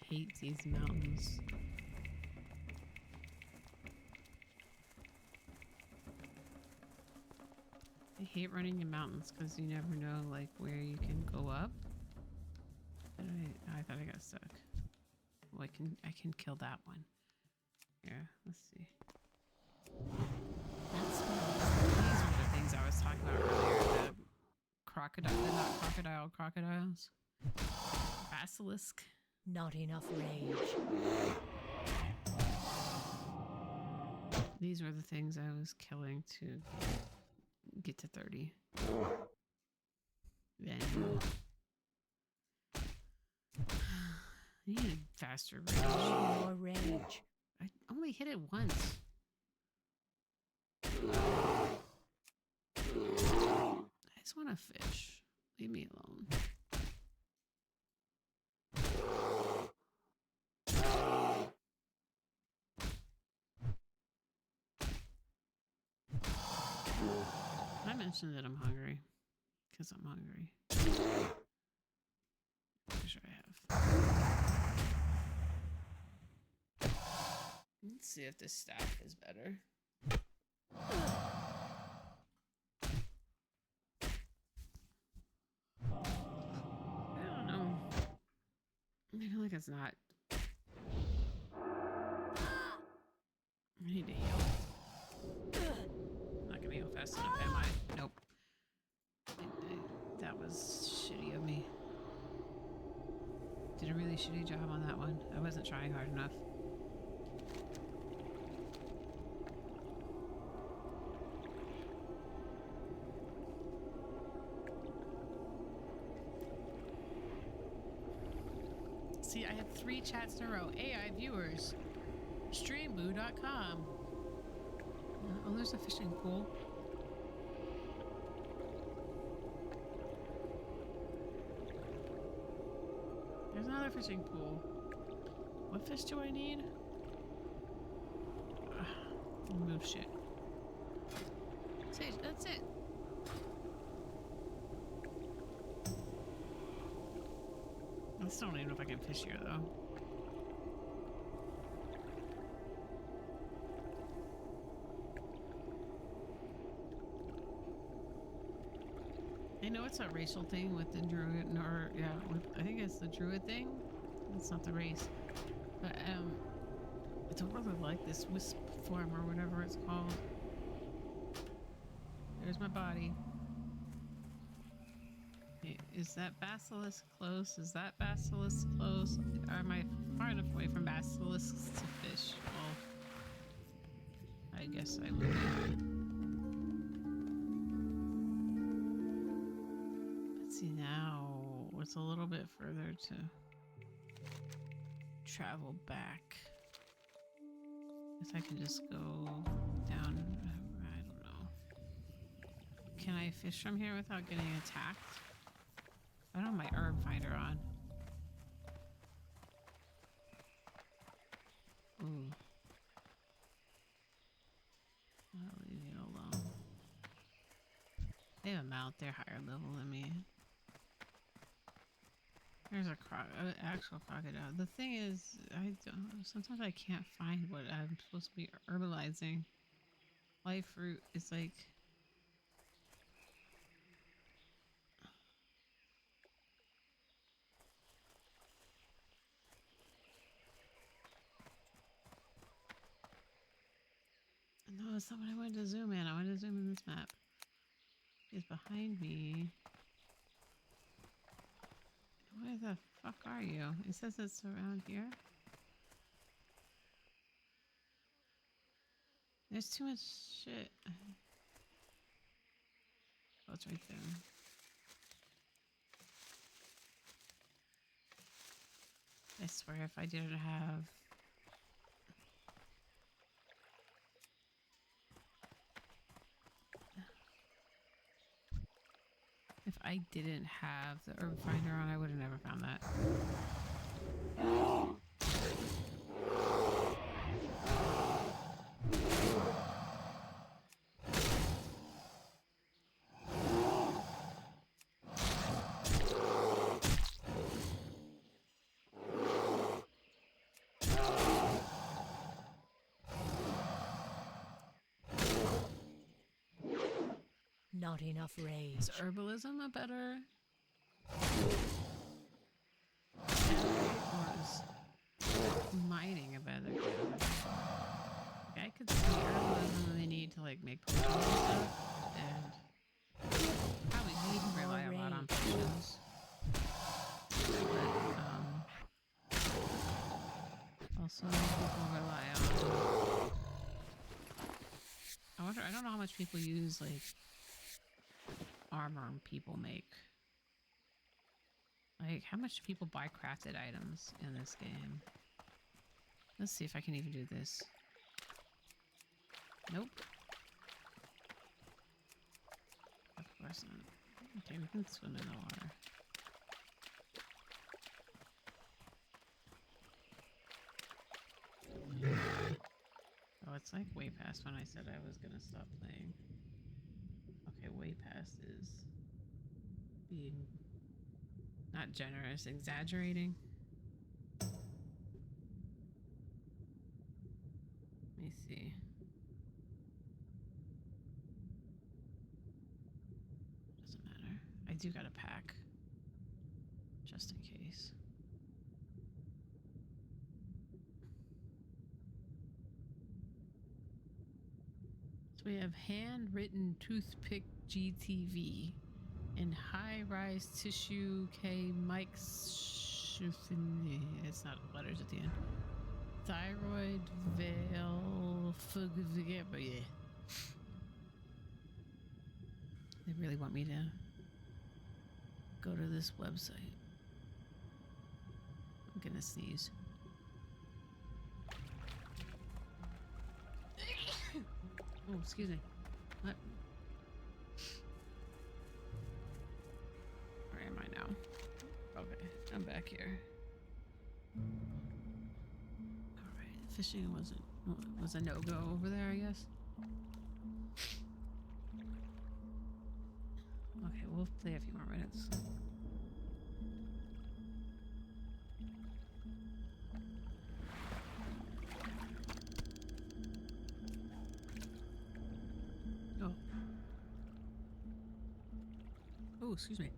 hate these these mountains. I hate running in mountains because you never know like where you can go up. I thought I got stuck. Oh, I can kill that one. Here, let's see. That's These are the things I was talking about earlier. The crocodile, not crocodile, crocodiles. Basilisk. not enough rage. These were the things I was killing to get to 30. Then I needed faster rage. More rage. I only hit it once. I just want to fish. Leave me alone. I mentioned that I'm hungry. Because I'm hungry. I'm sure I have. Let's see if this staff is better. I don't know. I feel like it's not. I need to heal. I'm not gonna heal fast enough, am I? Nope. That was shitty of me. Did a really shitty job on that one. I wasn't trying hard enough. See, I had 3 chats in a row. AI viewers. Streamboo.com. Oh, there's a fishing pool. There's another fishing pool. What fish do I need? Move shit. Sage, that's it. I still don't even know if I can fish here though. I know it's a racial thing with the druid, or yeah, I think it's the druid thing. It's not the race, but I don't really like this wisp form or whatever it's called. There's my body. Is that basilisk close? Is that basilisk close? Or am I far enough away from basilisks to fish? Well, I guess I would. Let's see now. It's a little bit further to travel back. If I can just go down, I don't know. Can I fish from here without getting attacked? I don't have my herb finder on. Ooh. I'll leave you alone. They have a mount. They're higher level than me. There's a actual crocodile. The thing is, sometimes I can't find what I'm supposed to be herbalizing. Life fruit is like... No, it's not what I wanted to zoom in. I wanted to zoom in this map. It's behind me. Where the fuck are you? It says it's around here. There's too much shit. Oh, it's right there. I swear if I didn't have... If I didn't have the herb finder on, I would have never found that. Not enough rage. Is herbalism a better? Or is mining a better? Like, I could see herbalism they need to like make potions and stuff, and probably need to rely a lot on potions. But also people rely on. I don't know how much people use like armor people make. Like, how much do people buy crafted items in this game? Let's see if I can even do this. Nope. Of course not. Okay, we can swim in the water. Oh, it's like way past when I said I was gonna stop playing. Okay, way past is being not generous, exaggerating. Let me see. Doesn't matter. I do got a pack. Just in case. So we have handwritten toothpick GTV and high-rise tissue K Mike's. It's not letters at the end. Thyroid veil. But yeah. They really want me to go to this website. I'm gonna sneeze. Oh, excuse me. What? Where am I now? Okay, I'm back here. Alright, fishing was a no-go over there, I guess. Okay, we'll play a few more minutes. Oh. Oh, excuse me.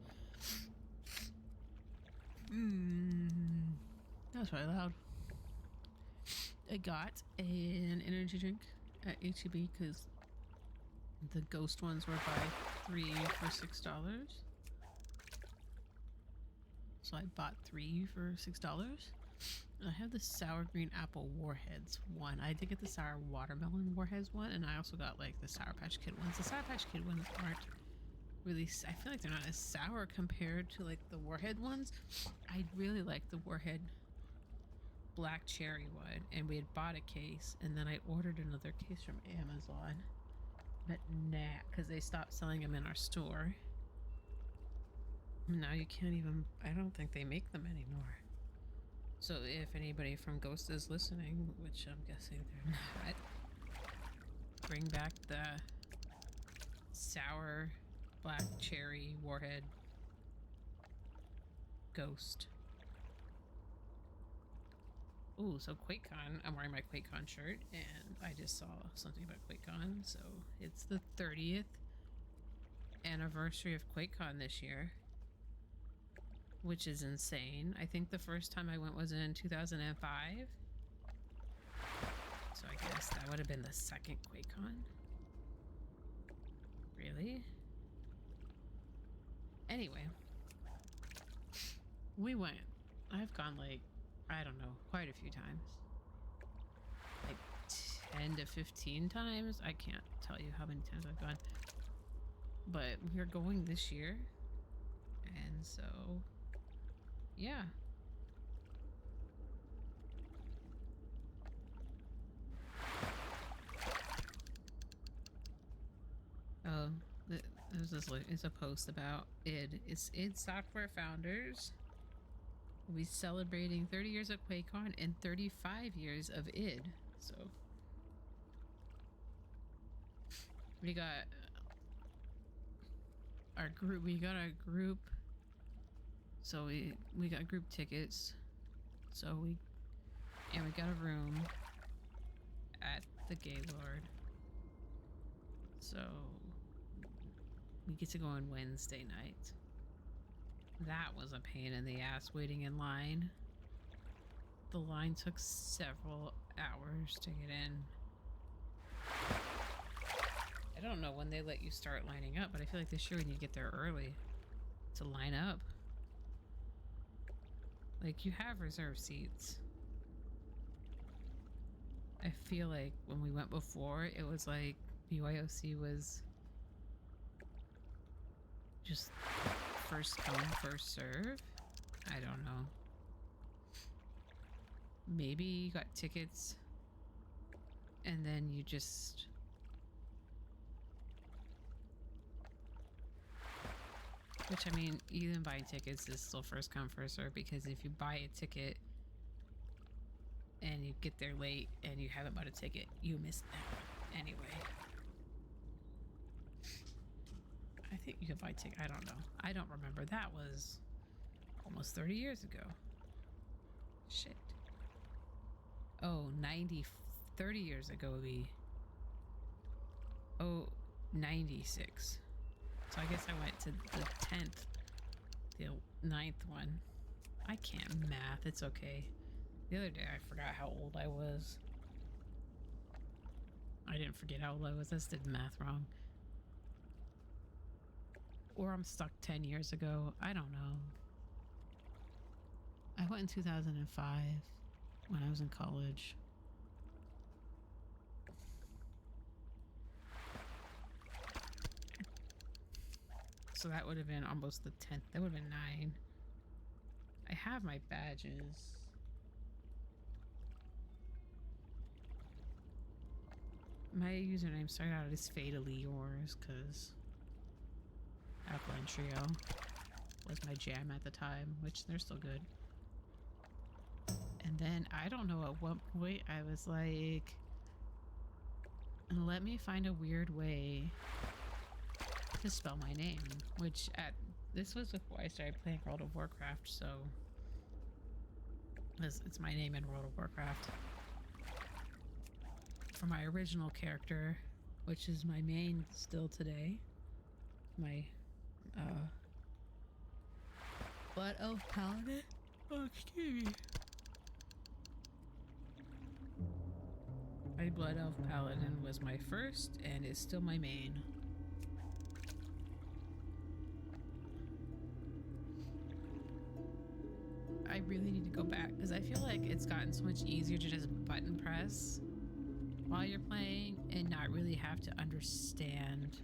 That was really loud. I got an energy drink at HEB because the ghost ones were buy 3 for $6. So I bought 3 for $6. And I have the sour green apple warheads one. I did get the sour watermelon warheads one, and I also got like the Sour Patch Kid ones. The Sour Patch Kid ones aren't really, I feel like they're not as sour compared to like the warhead ones. I really like the warhead black cherry one, and we had bought a case, and then I ordered another case from Amazon, but nah, because they stopped selling them in our store. Now you can't even, I don't think they make them anymore. So if anybody from Ghost is listening, which I'm guessing they're not, bring back the sour black cherry warhead Ghost. Ooh, so QuakeCon, I'm wearing my QuakeCon shirt, and I just saw something about QuakeCon, so it's the 30th anniversary of QuakeCon this year, which is insane. I think the first time I went was in 2005, so I guess that would have been the second QuakeCon. Really? Anyway, we went. I've gone like, I don't know, quite a few times. Like 10 to 15 times. I can't tell you how many times I've gone. But we're going this year. And so, yeah. Oh, there's this, it's a post about id. It's id Software founders. We'll be celebrating 30 years of QuakeCon and 35 years of id. So we got our group. We got our group. So we got group tickets. So we got a room at the Gaylord. So we get to go on Wednesday night. That was a pain in the ass waiting in line. The line took several hours to get in. I don't know when they let you start lining up, but I feel like they should when you get there early to line up. Like, you have reserved seats. I feel like when we went before, it was like BYOC was just first come, first serve. I don't know. Maybe you got tickets and then you just... Which, I mean, even buying tickets is still first come, first serve, because if you buy a ticket and you get there late and you haven't bought a ticket, you miss that anyway. I think you could buy ticket. I don't know. I don't remember. That was almost 30 years ago. Shit. Oh, 30 years ago would be... Oh, 96. So I guess I went to the 10th, the 9th one. I can't math. It's okay. The other day I forgot how old I was. I didn't forget how old I was. I just did math wrong. Or I'm stuck 10 years ago. I don't know. I went in 2005 when I was in college. So that would have been almost the 10th. That would have been 9. I have my badges. My username started out as Fatally Yours because Alkaline Trio was my jam at the time, which they're still good. And then I don't know at what point I was like, let me find a weird way to spell my name, which this was before I started playing World of Warcraft, so it's my name in World of Warcraft. For my original character, which is my main still today, my Blood Elf Paladin. Oh, excuse me. My Blood Elf Paladin was my first and is still my main. I really need to go back because I feel like it's gotten so much easier to just button press while you're playing and not really have to understand.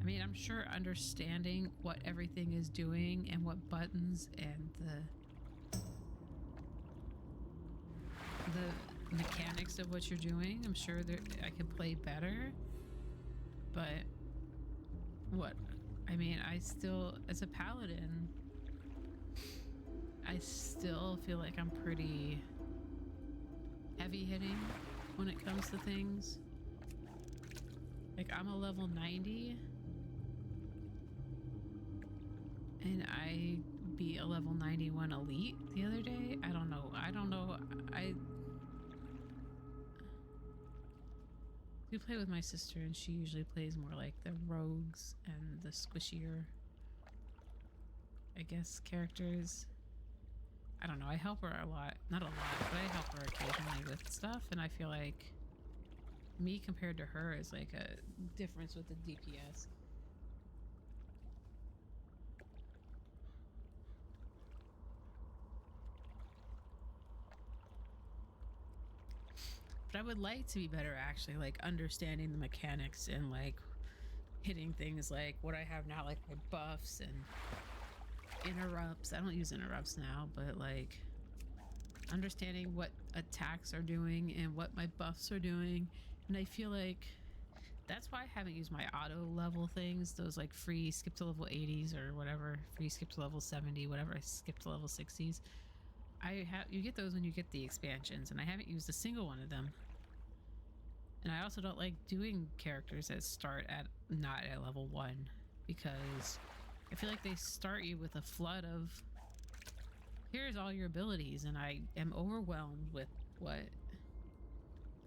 I mean, I'm sure understanding what everything is doing and what buttons and the mechanics of what you're doing, I'm sure that I could play better. But what? I mean, I still, as a paladin, I still feel like I'm pretty heavy hitting when it comes to things. Like, I'm a level 90 and I beat a level 91 elite the other day. I don't know. I do play with my sister and she usually plays more like the rogues and the squishier, I guess, characters. I don't know, I help her a lot. Not a lot, but I help her occasionally with stuff, and I feel like me compared to her is like a difference with the DPS. But I would like to be better, actually, like understanding the mechanics and like hitting things like what I have now, like my buffs and interrupts. I don't use interrupts now, but like understanding what attacks are doing and what my buffs are doing. And I feel like that's why I haven't used my auto level things, those like free skip to level 80s or whatever, free skip to level 70, whatever, I skip to level 60s. You get those when you get the expansions, and I haven't used a single one of them. And I also don't like doing characters that start at not at level 1, because I feel like they start you with a flood of, here's all your abilities, and I am overwhelmed with what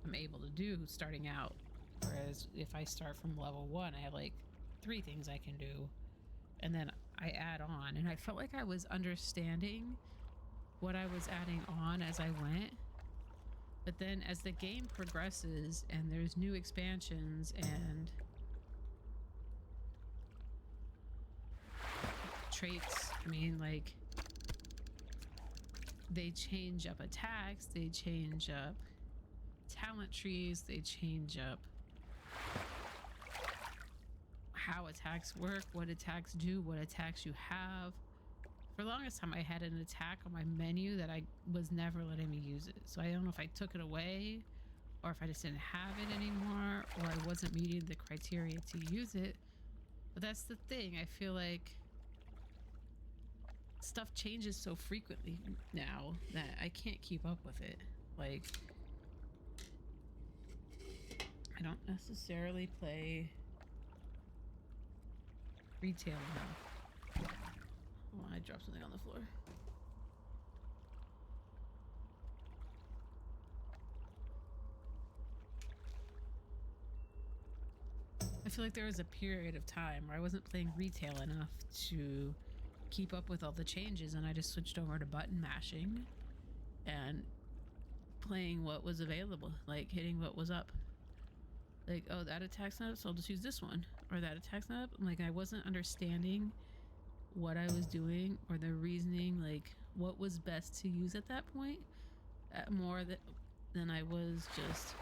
I'm able to do starting out. Whereas if I start from level 1, I have like 3 things I can do, and then I add on. And I felt like I was understanding what I was adding on as I went. But then as the game progresses and there's new expansions and traits, I mean, like, they change up attacks, they change up talent trees, they change up how attacks work, what attacks do, what attacks you have. For the longest time, I had an attack on my menu that I was never letting me use it. So I don't know if I took it away or if I just didn't have it anymore or I wasn't meeting the criteria to use it. But that's the thing. I feel like stuff changes so frequently now that I can't keep up with it. Like, I don't necessarily play retail enough. Oh, I dropped something on the floor. I feel like there was a period of time where I wasn't playing retail enough to keep up with all the changes, and I just switched over to button mashing and playing what was available, like hitting what was up. Like, oh, that attack's not up, so I'll just use this one. Or that attack's not up. Like, I wasn't understanding what I was doing or the reasoning, like what was best to use at that point, more than I was just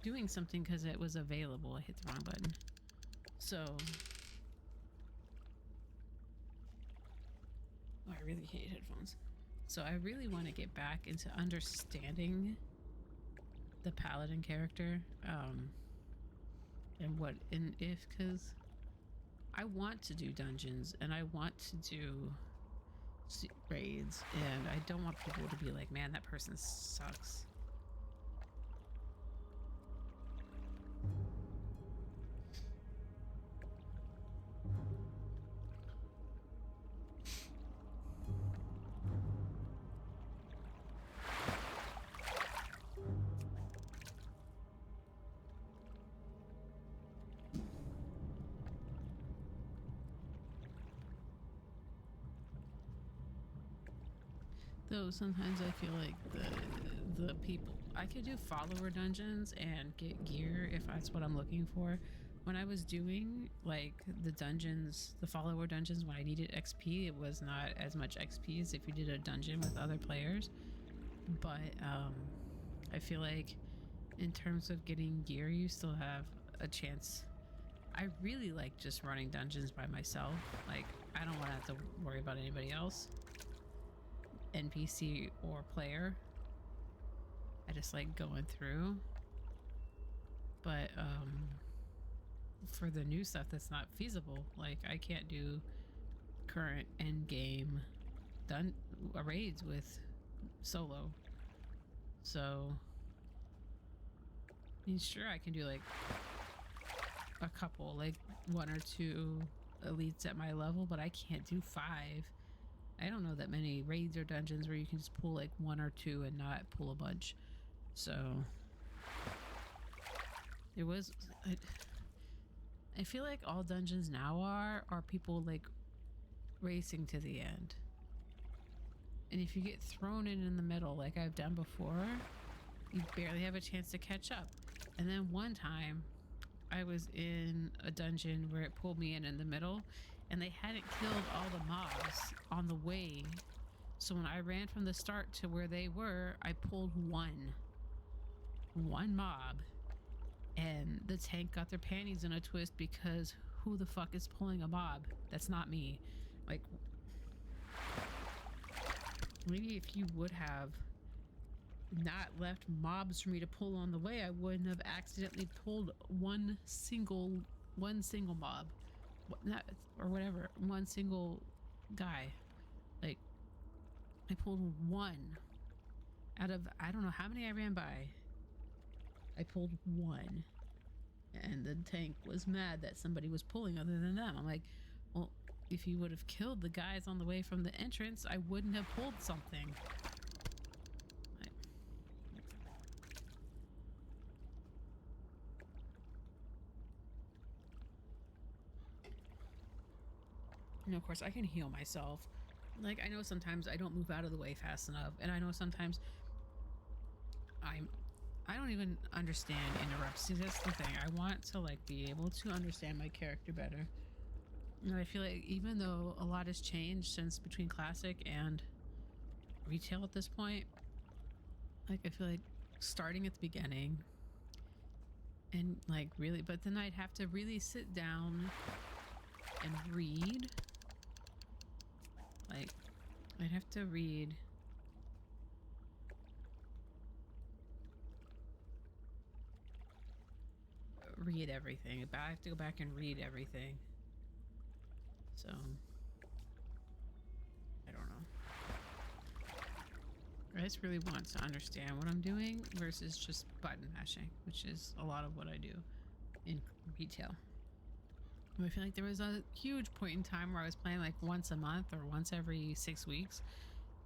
doing something because it was available. I hit the wrong button. So, oh, I really hate headphones. So I really want to get back into understanding the paladin character, and what, and if, because I want to do dungeons and I want to do raids, and I don't want people to be like, man, that person sucks. Though sometimes I feel like the people, I could do follower dungeons and get gear if that's what I'm looking for. When I was doing like the dungeons, the follower dungeons, when I needed XP, it was not as much XP as if you did a dungeon with other players. But I feel like in terms of getting gear, you still have a chance. I really like just running dungeons by myself. Like, I don't want to have to worry about anybody else, NPC or player. I just like going through. But for the new stuff that's not feasible, like I can't do current end game raids with solo. So I mean, sure, I can do like a couple, like 1 or 2 elites at my level, but I can't do 5. I don't know that many raids or dungeons where you can just pull like 1 or 2 and not pull a bunch. So it was, I feel like all dungeons now are people like racing to the end. And if you get thrown in the middle like I've done before, you barely have a chance to catch up. And then one time I was in a dungeon where it pulled me in the middle, and they hadn't killed all the mobs on the way. So when I ran from the start to where they were, I pulled one mob, and the tank got their panties in a twist because who the fuck is pulling a mob? That's not me. Like, maybe if you would have not left mobs for me to pull on the way, I wouldn't have accidentally pulled one single mob, not, or whatever, one single guy. Like, I pulled one out of, I don't know how many I ran by. I pulled one, and the tank was mad that somebody was pulling other than them. I'm like, well, if you would have killed the guys on the way from the entrance, I wouldn't have pulled something. And of course, I can heal myself. Like, I know sometimes I don't move out of the way fast enough, and I know sometimes I don't even understand interrupts. See, that's the thing. I want to like be able to understand my character better. And I feel like even though a lot has changed since between classic and retail at this point, like I feel like starting at the beginning and like really, but then I'd have to really sit down and read. Like I'd have to read everything. But I have to go back and read everything. So I don't know. I just really want to understand what I'm doing versus just button mashing, which is a lot of what I do in retail. I feel like there was a huge point in time where I was playing like once a month or once every 6 weeks,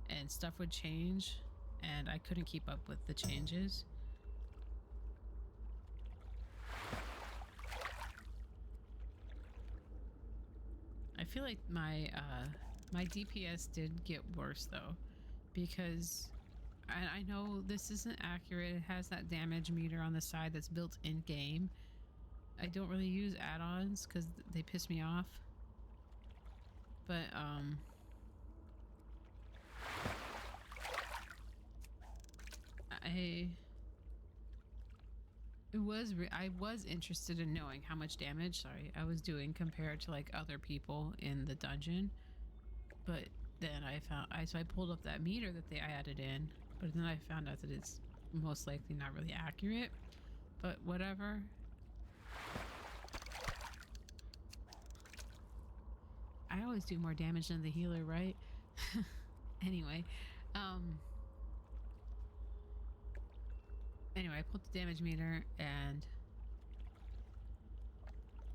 and stuff would change and I couldn't keep up with the changes. I feel like my DPS did get worse though, because I know this isn't accurate. It has that damage meter on the side that's built in game. I don't really use add-ons because they piss me off. But I was interested in knowing how much damage I was doing compared to like other people in the dungeon. But then I pulled up that meter that they added in, but then I found out that it's most likely not really accurate. But whatever. I always do more damage than the healer, right? Anyway, I pulled the damage meter, and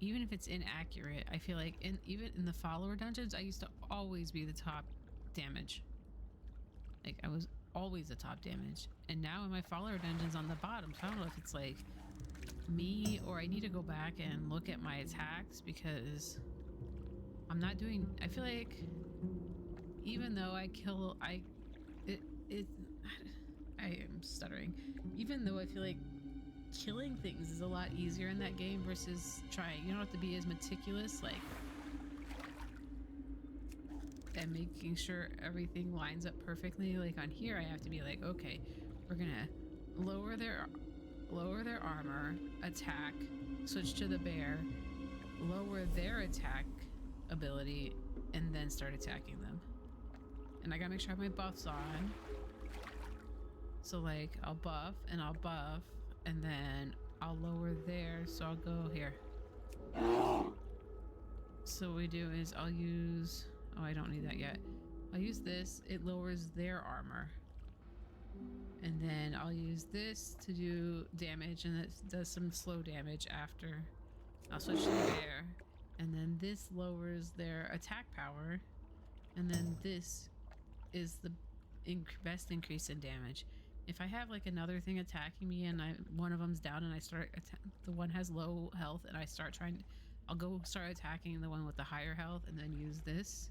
even if it's inaccurate, I feel like even in the follower dungeons, I used to always be the top damage. Like I was always the top damage, and now in my follower dungeons on the bottom. So I don't know if it's like me or I need to go back and look at my attacks because I'm not doing. I feel like even though I am stuttering. Even though I feel like killing things is a lot easier in that game versus trying. You don't have to be as meticulous, like, and making sure everything lines up perfectly. Like on here, I have to be like, okay, we're gonna lower their armor, attack, switch to the bear, lower their attack ability, and then start attacking them. And I gotta make sure I have my buffs on. So like I'll buff, and then I'll lower theirs. So I'll go here. So what we do is I'll use, oh, I don't need that yet. I'll use this, it lowers their armor. And then I'll use this to do damage, and it does some slow damage after. I'll switch to the bear, and then this lowers their attack power, and then this is the best increase in damage. If I have like another thing attacking me and one of them's down and I start the one has low health and I start trying, I'll go start attacking the one with the higher health and then use this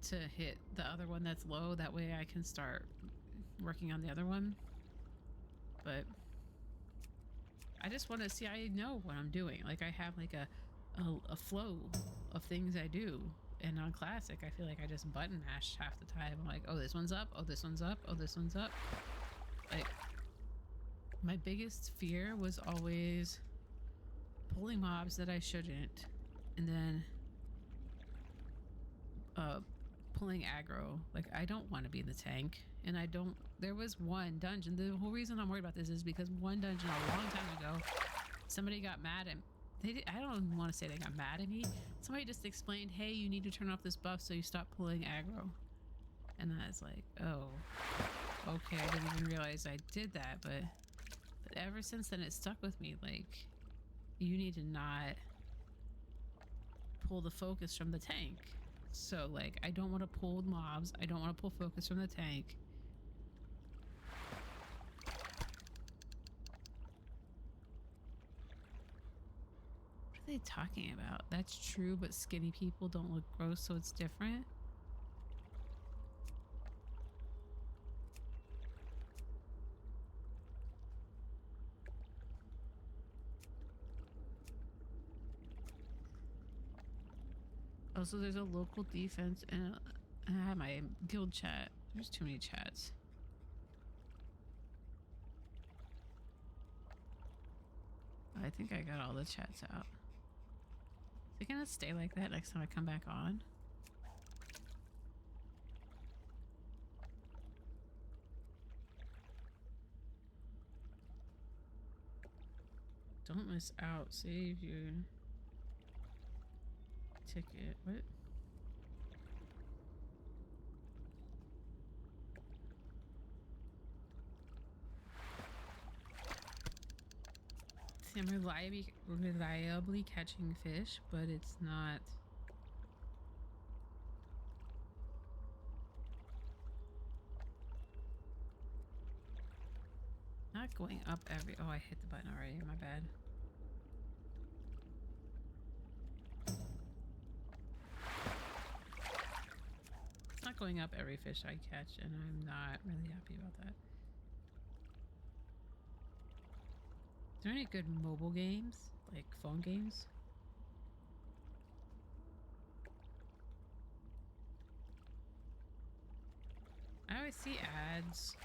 to hit the other one that's low. That way I can start working on the other one. But I just want to see, I know what I'm doing. Like I have like a flow of things I do. And on classic, I feel like I just button mash half the time. I'm like, oh, this one's up. Oh, this one's up. Oh, this one's up. Like, my biggest fear was always pulling mobs that I shouldn't, and then pulling aggro. Like, I don't want to be in the tank, and I don't. There was one dungeon. The whole reason I'm worried about this is because one dungeon a long time ago, somebody got mad at. I don't want to say they got mad at me. Somebody just explained, hey, you need to turn off this buff so you stop pulling aggro. And I was like, oh, okay, I didn't even realize I did that. But ever since then, it stuck with me. Like, you need to not pull the focus from the tank. So, like, I don't want to pull mobs. I don't want to pull focus from the tank. are they talking about? That's true, but skinny people don't look gross, so it's different. Also, there's a local defense and I have my guild chat. There's too many chats. I think I got all the chats out. Is it gonna stay like that next time I come back on? Don't miss out. Save your ticket. What? See, I'm reliably catching fish, but it's not. Not going up every. Oh, I hit the button already. My bad. It's not going up every fish I catch, and I'm not really happy about that. Is there any good mobile games? Like phone games? I always see ads,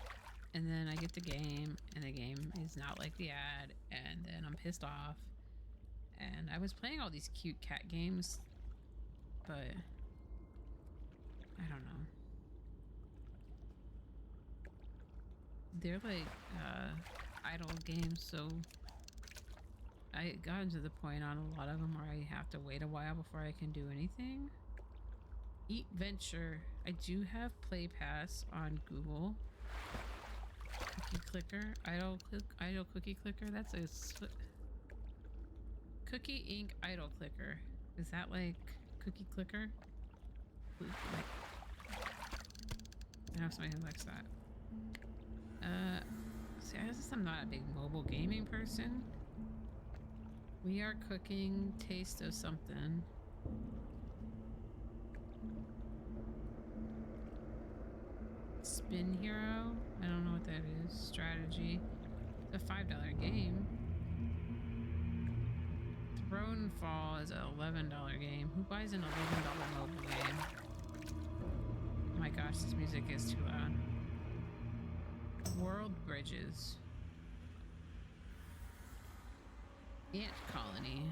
and then I get the game, and the game is not like the ad, and then I'm pissed off. And I was playing all these cute cat games, but I don't know. They're like idle games, so I got to the point on a lot of them where I have to wait a while before I can do anything. Eat Venture. I do have Play Pass on Google. Cookie Clicker. Idle Cookie Clicker. That's a Cookie Ink Idle Clicker. Is that like Cookie Clicker? Like, I know somebody who likes that. See, I guess I'm not a big mobile gaming person. We are cooking taste of something. Spin Hero? I don't know what that is. Strategy. It's a $5 game. Throne Fall is an $11 game. Who buys an $11 mobile game? Oh my gosh, this music is too loud. World Bridges. Ant Colony.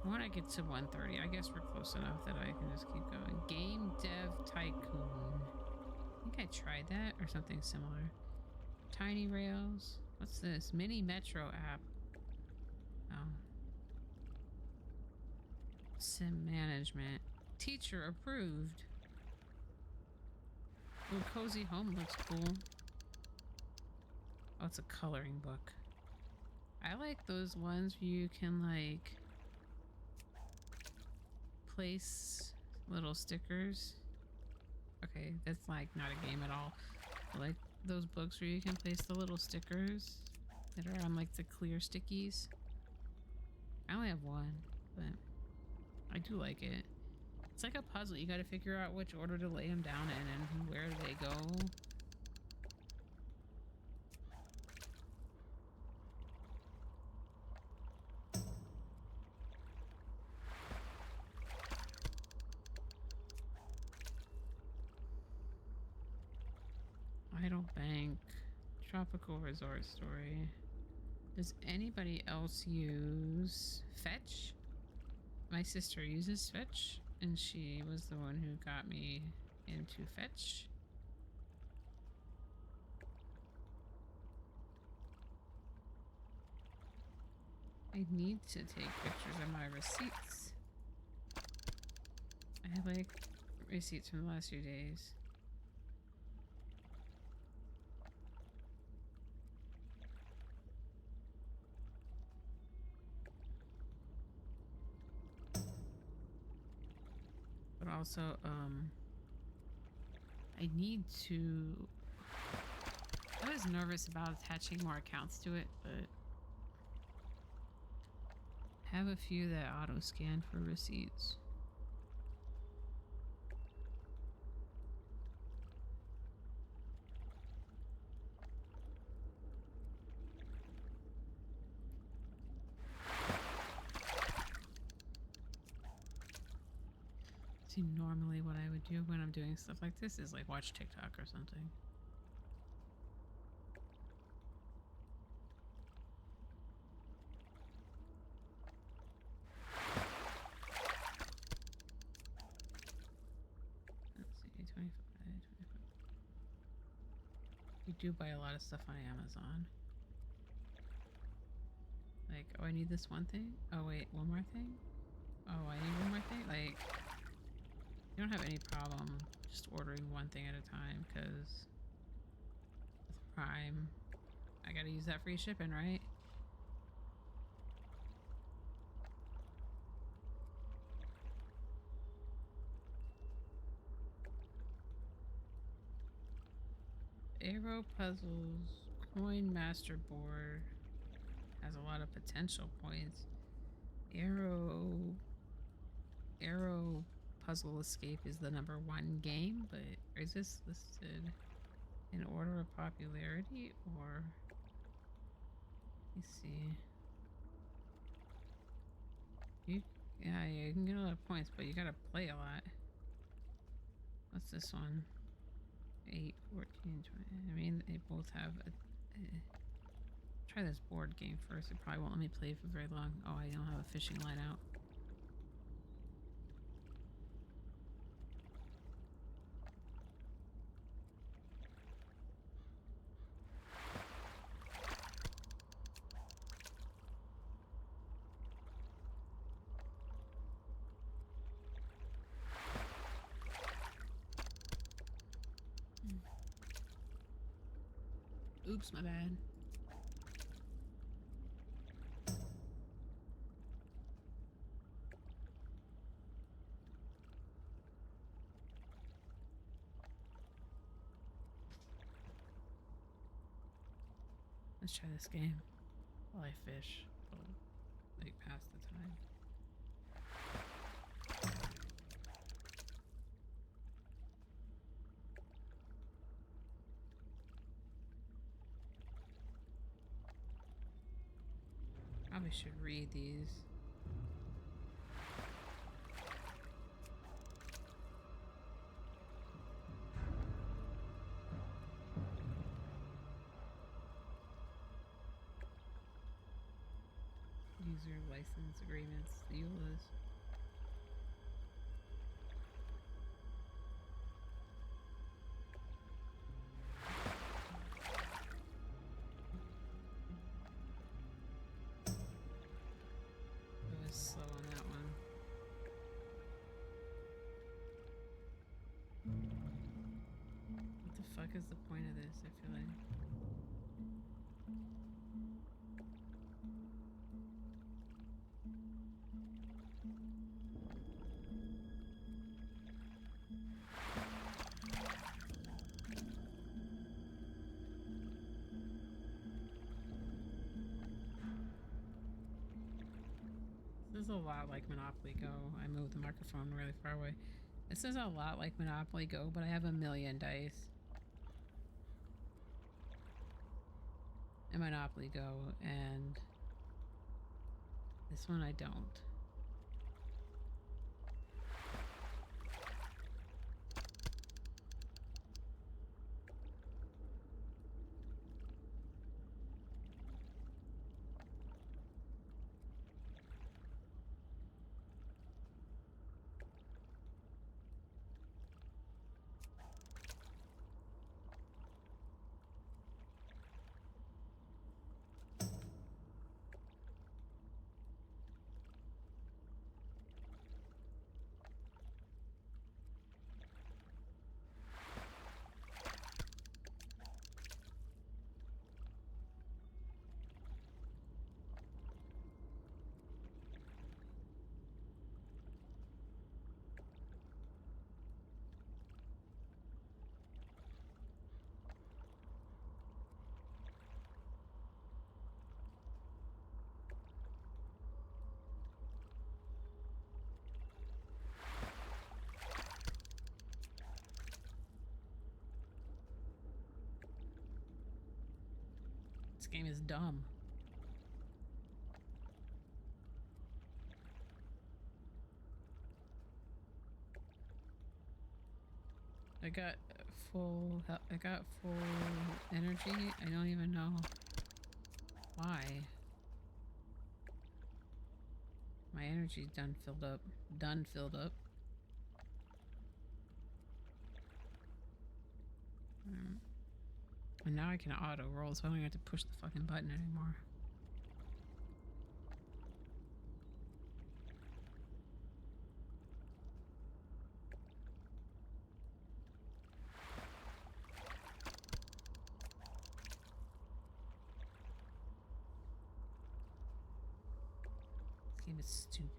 When I get to 130, I guess we're close enough that I can just keep going. Game Dev Tycoon. I think I tried that or something similar. Tiny Rails. What's this? Mini Metro app. Oh. Sim management. Teacher approved. Ooh, Cozy Home looks cool. Oh, it's a coloring book. I like those ones where you can like place little stickers. Okay, that's like not a game at all. I like those books where you can place the little stickers that are on like the clear stickies. I only have one, but I do like it. It's like a puzzle. You got to figure out which order to lay them down in and where they go. Idle Bank, Tropical Resort Story. Does anybody else use Fetch? My sister uses Fetch, and she was the one who got me into Fetch. I need to take pictures of my receipts. I have like receipts from the last few days. But also, I need to... I was nervous about attaching more accounts to it, but have a few that auto scan for receipts. See, normally what I would do when I'm doing stuff like this is like watch TikTok or something. Let's see, 25, 25. You do buy a lot of stuff on Amazon. Like, oh, I need this one thing. Oh, wait, one more thing. Oh, I need one more thing. Like, you don't have any problem just ordering one thing at a time, because with Prime, I gotta use that free shipping, right? Arrow Puzzles Coin Master Board has a lot of potential points. Arrow Puzzle Escape is the #1 game, but is this listed in order of popularity or? Let me see. Yeah, you can get a lot of points, but you gotta play a lot. What's this one? 8, 14, 20. I mean, they both have a. Try this board game first. It probably won't let me play for very long. Oh, I don't have a fishing line out. Oops, my bad. Let's try this game while I fish. Like, pass the time. Probably should read these. User license agreements, the EULAs. It was slow on that one. What the fuck is the point of this? I feel like. This is a lot like Monopoly Go. I moved the microphone really far away. This is a lot like Monopoly Go, but I have 1,000,000 dice. In Monopoly Go, and this one I don't. This game is dumb. I got I got full energy. I don't even know why. My energy's done filled up. Done filled up. And now I can auto roll, so I don't have to push the fucking button anymore. This game is stupid.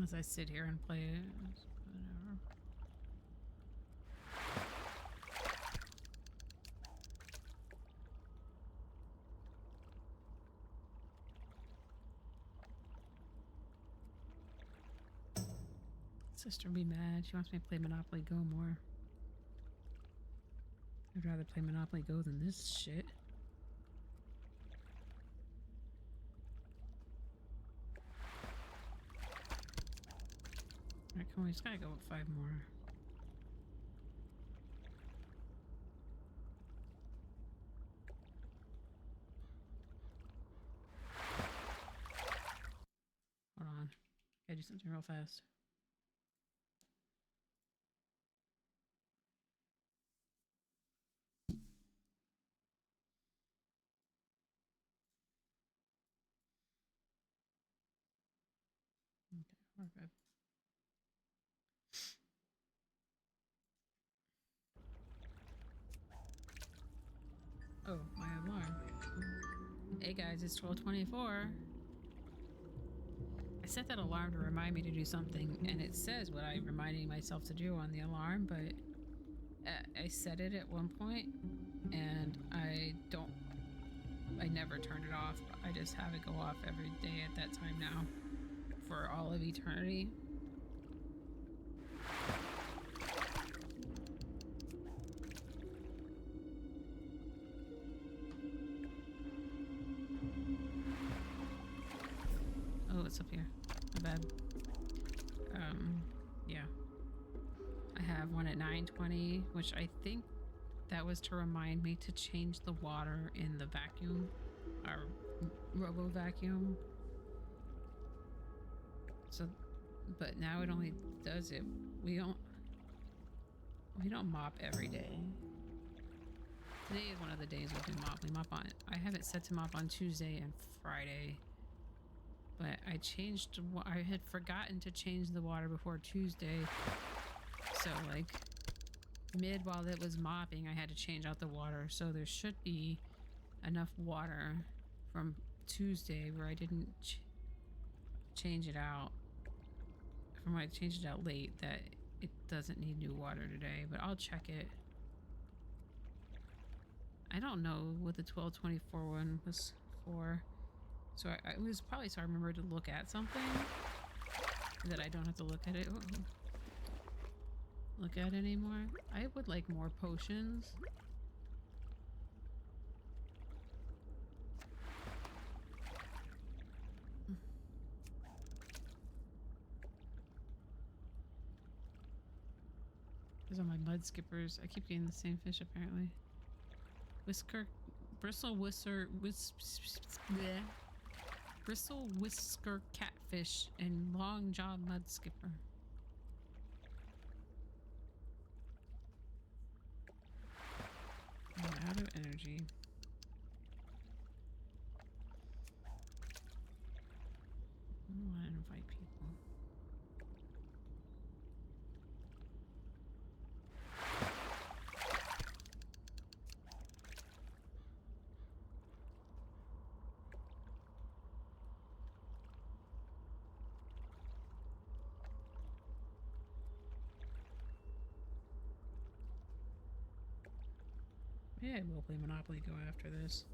As I sit here and play it, whatever. Sister be mad. She wants me to play Monopoly Go more. I'd rather play Monopoly Go than this shit. Alright, come on, we just gotta go with 5 more. Hold on. Gotta do something real fast. Okay, we're good. Oh, my alarm. Hey guys, it's 12:24. I set that alarm to remind me to do something, and it says what I'm reminding myself to do on the alarm, but I set it at one point, and I never turned it off. I just have it go off every day at that time now for all of eternity. Oh, it's up here. My bad. Yeah. I have one at 9:20, which I think that was to remind me to change the water in the vacuum, our robo vacuum. So, but now it only does it. We don't mop every day. Today is one of the days we do mop. We mop on. I have it set to mop on Tuesday and Friday. But I had forgotten to change the water before Tuesday. So like while it was mopping, I had to change out the water. So there should be enough water from Tuesday where I didn't change it out. From when I changed it out late, that it doesn't need new water today, but I'll check it. I don't know what the 12:24 one was for. So it was probably so I remember to look at something that I don't have to look at it. Look at anymore. I would like more potions. These are my mud skippers. I keep getting the same fish apparently. Bristle whisker catfish and long jaw mud skipper. I'm out of energy. I don't want to invite people. Yeah, we'll play Monopoly Go after this.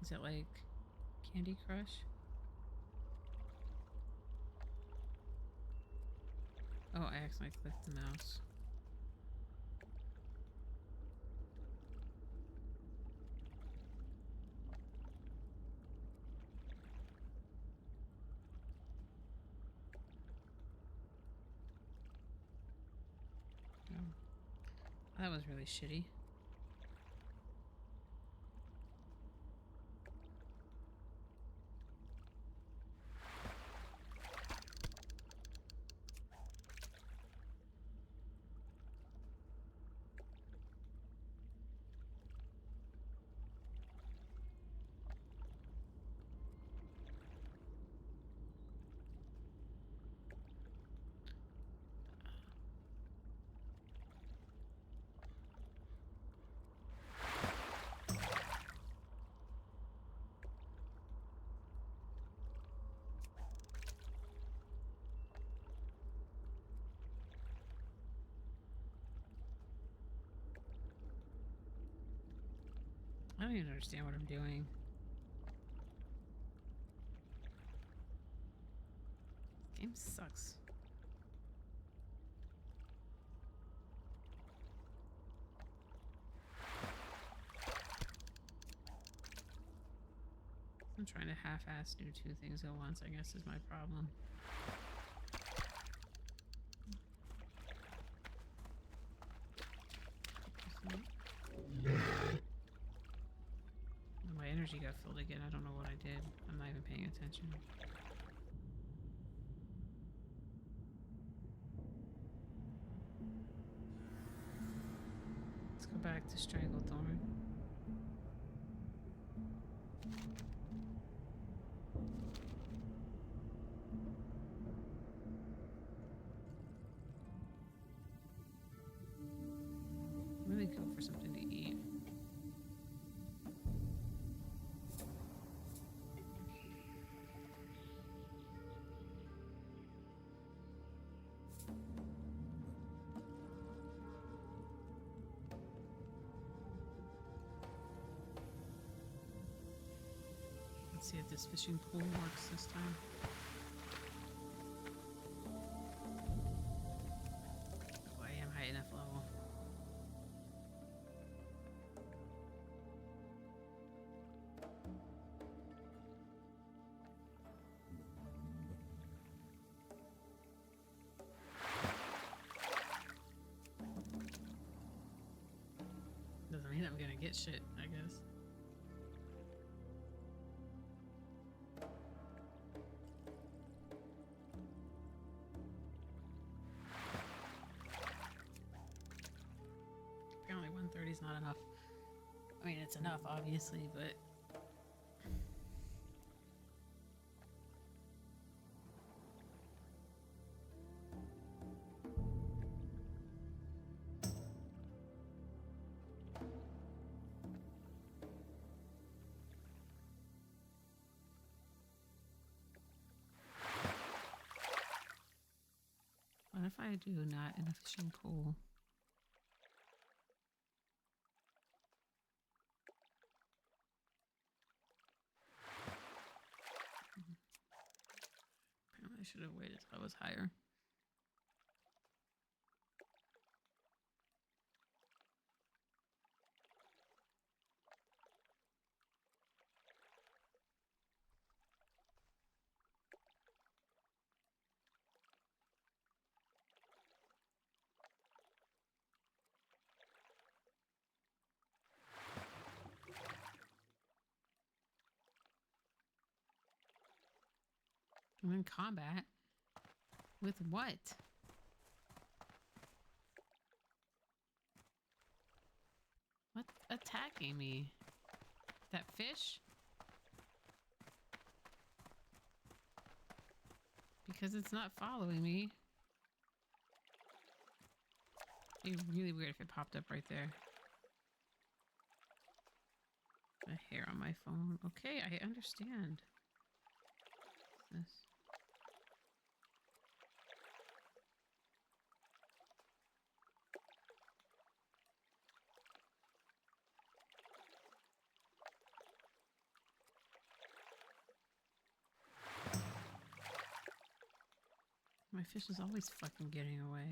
Is it like Candy Crush? Oh, I accidentally clicked the mouse. Oh, that was really shitty. I don't even understand what I'm doing. This game sucks. I'm trying to half-ass do two things at once, I guess is my problem. My energy got filled again. I don't know what I did. I'm not even paying attention. Let's go back to Stranglethorn. Really go for something to eat. Let's see if this fishing pool works this time. Oh, I am high enough level. Doesn't mean I'm gonna get shit, I guess. Apparently 130 is not enough. I mean, it's enough, obviously, but... What if I do not in a fishing pool? Apparently I should have waited till I was higher. I'm in combat. With what? What's attacking me? That fish? Because it's not following me. It'd be really weird if it popped up right there. A hair on my phone. Okay, I understand. What's this? My fish is always fucking getting away.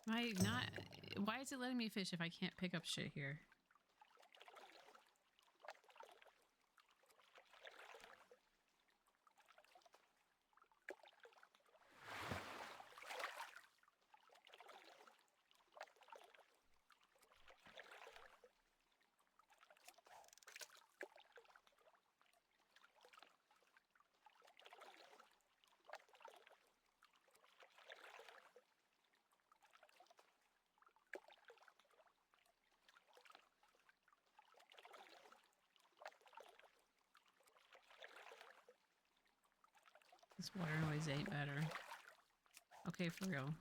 Why not? Why is it letting me fish if I can't pick up shit here? This water noise ain't better. Okay, for real.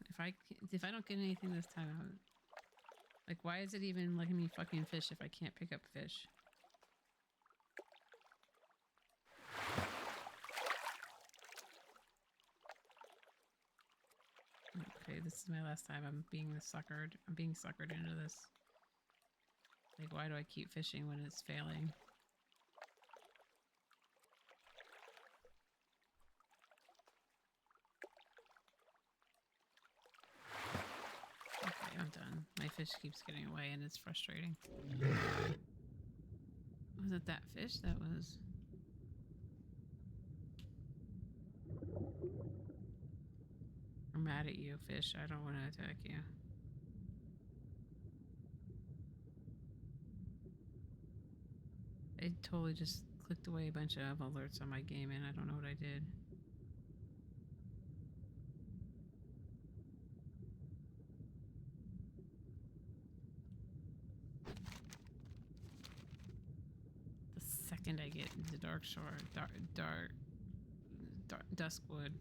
If I don't get anything this time, like, why is it even letting me fucking fish if I can't pick up fish? Okay, this is my last time. I'm being suckered. I'm being suckered into this. Like, why do I keep fishing when it's failing? Okay, I'm done. My fish keeps getting away and it's frustrating. Was it that fish that was... I'm mad at you, fish. I don't want to attack you. I totally just clicked away a bunch of alerts on my game and I don't know what I did. The second I get into Dark Shore, Duskwood,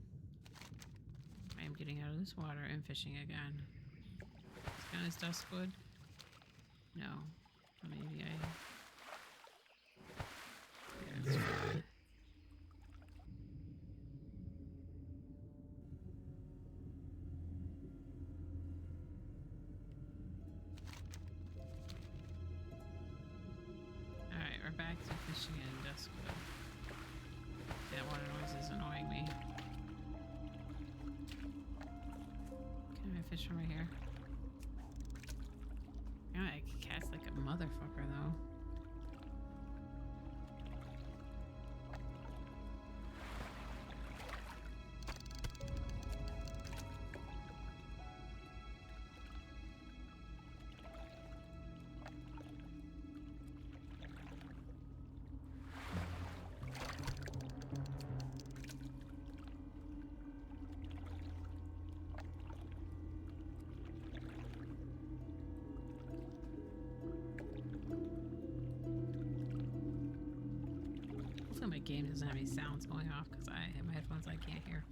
I am getting out of this water and fishing again. This kind is Duskwood? No. Maybe I... Yeah, it's fine. Alright, we're back to fishing in Duskwood. That water noise is annoying me. Can I fish from right here? Yeah, I can cast like a motherfucker though. Hopefully my game doesn't have any sounds going off because I have my headphones I can't hear.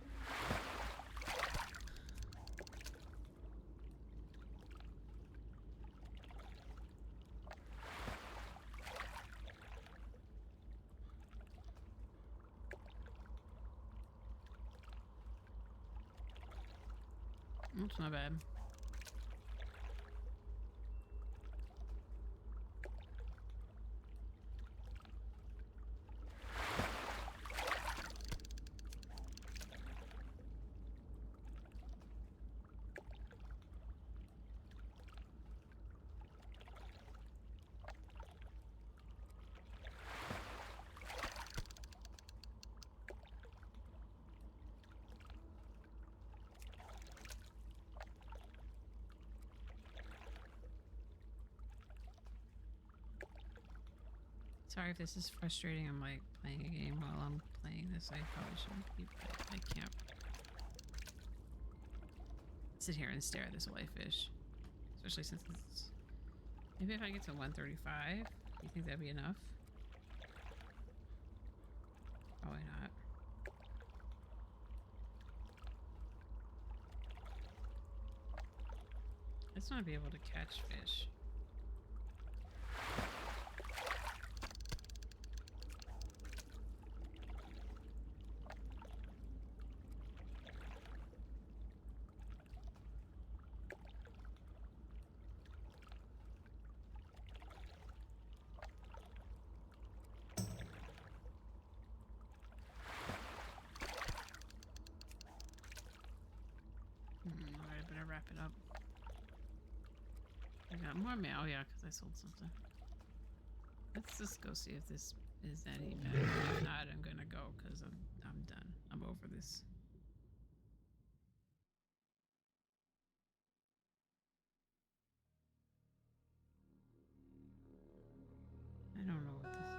That's not bad. Sorry if this is frustrating. I'm like playing a game while I'm playing this. I probably shouldn't be, but I can't sit here and stare at this white fish. Especially since it's... Maybe if I get to 135, you think that'd be enough? Probably not. I just want to be able to catch fish. Alright, I better wrap it up. I got more mail, yeah, because I sold something. Let's just go see if this is any better. If not, I'm gonna go because I'm done. I'm over this. I don't know what this is.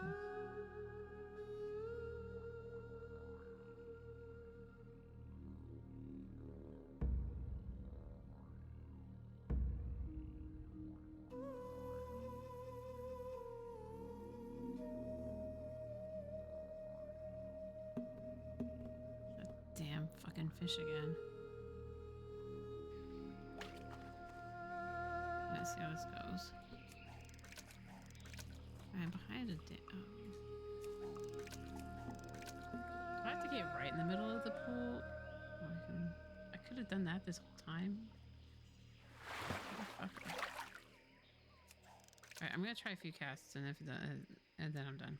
Damn fucking fish again. Let's see how this goes. I'm behind a dam. I have to get right in the middle of the pool. I could have done that this whole time. Motherfucker. Alright, I'm gonna try a few casts and and then I'm done.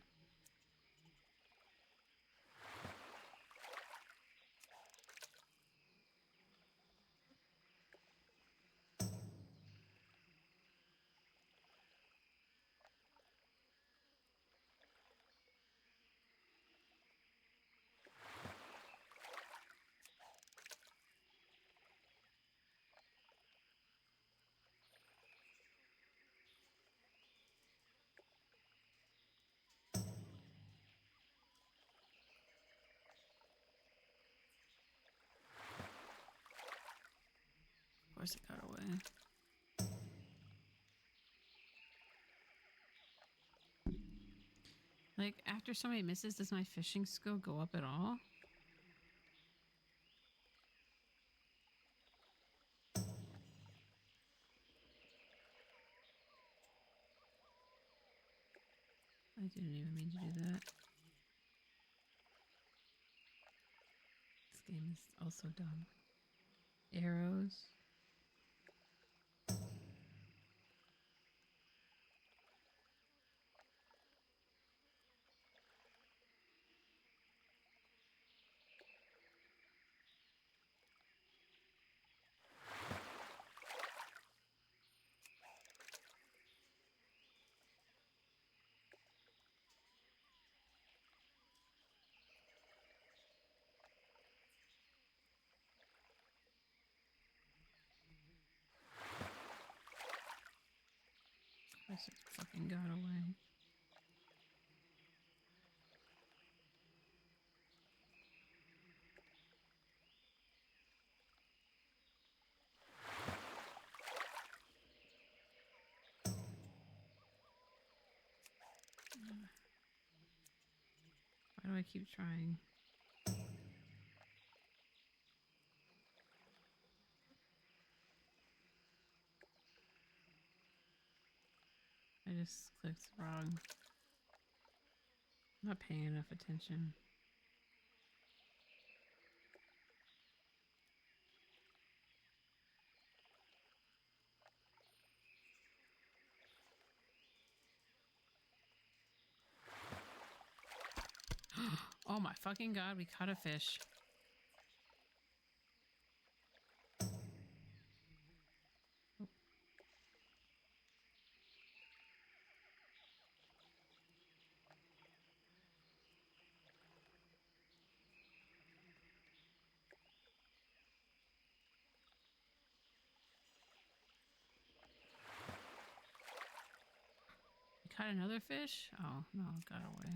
Of course it got away. Like, after so many misses, does my fishing skill go up at all? I didn't even mean to do that. This game is also dumb. Arrows. Of course it fucking got away. Why do I keep trying? I just clicked wrong. I'm not paying enough attention. Oh my fucking god, we caught a fish. We caught another fish? Oh no, it got away.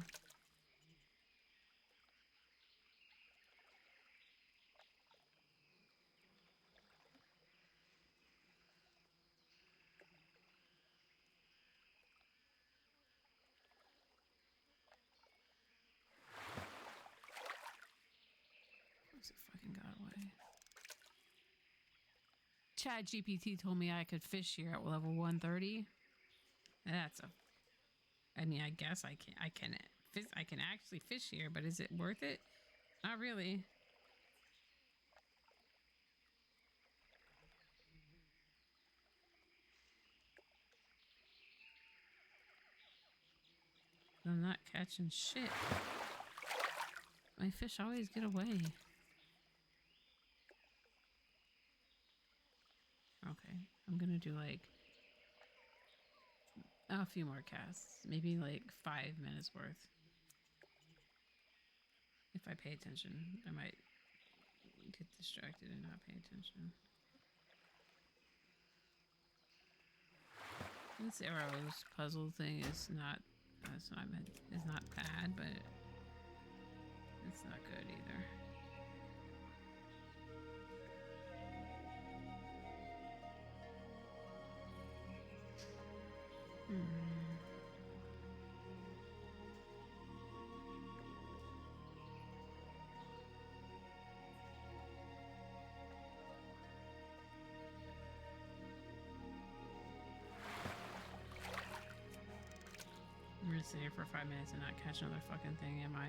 Of course it fucking got away. Chat GPT told me I could fish here at level 130. That's a. I mean, I guess I can. I can actually fish here, but is it worth it? Not really. I'm not catching shit. My fish always get away. Okay, I'm gonna do like a few more casts, maybe like 5 minutes worth. If I pay attention, I might get distracted and not pay attention. This arrows puzzle thing is not. That's what I meant. It's not bad, but it's not good either. I'm gonna sit here for 5 minutes and not catch another fucking thing, am I?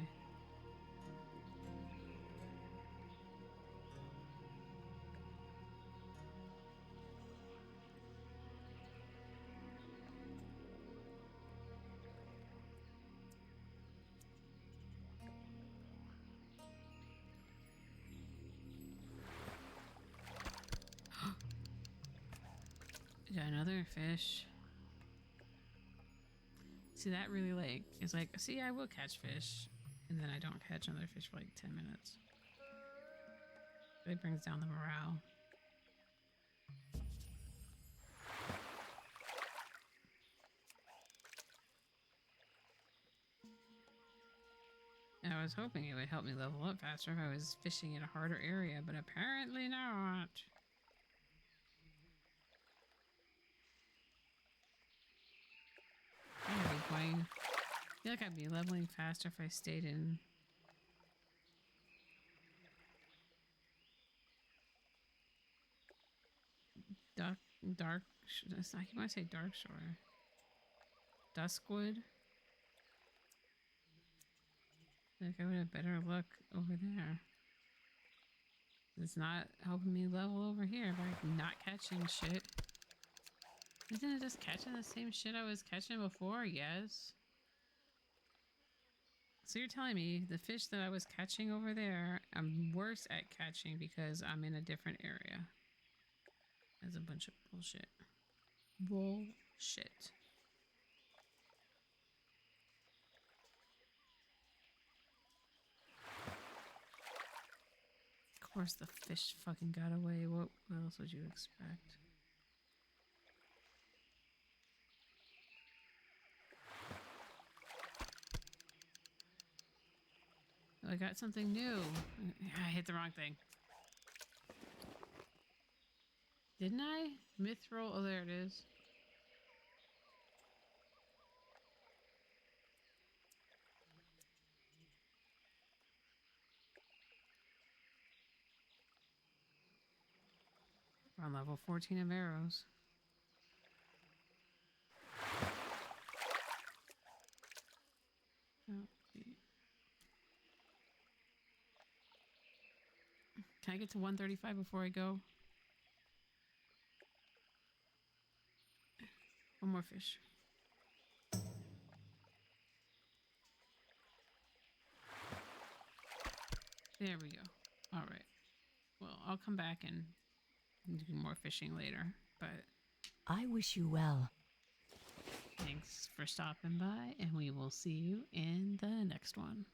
Got another fish. See, that really like is like, see, I will catch fish, and then I don't catch another fish for like 10 minutes. It brings down the morale. I was hoping it would help me level up faster if I was fishing in a harder area, but apparently not. I feel like I'd be leveling faster if I stayed in. Dark. I want to say Dark Shore. Duskwood. Like I would have better luck over there. It's not helping me level over here by not catching shit. Isn't it just catching the same shit I was catching before? Yes. So you're telling me the fish that I was catching over there, I'm worse at catching because I'm in a different area. That's a bunch of bullshit. Bullshit. Of course the fish fucking got away. What else would you expect? Oh, I got something new. I hit the wrong thing. Didn't I? Mithril. Oh, there it is. We're on level 14 of arrows. Oh, can I get to 135 before I go? One more fish. There we go. All right. Well, I'll come back and do more fishing later, but I wish you well. thanks for stopping by, and we will see you in the next one.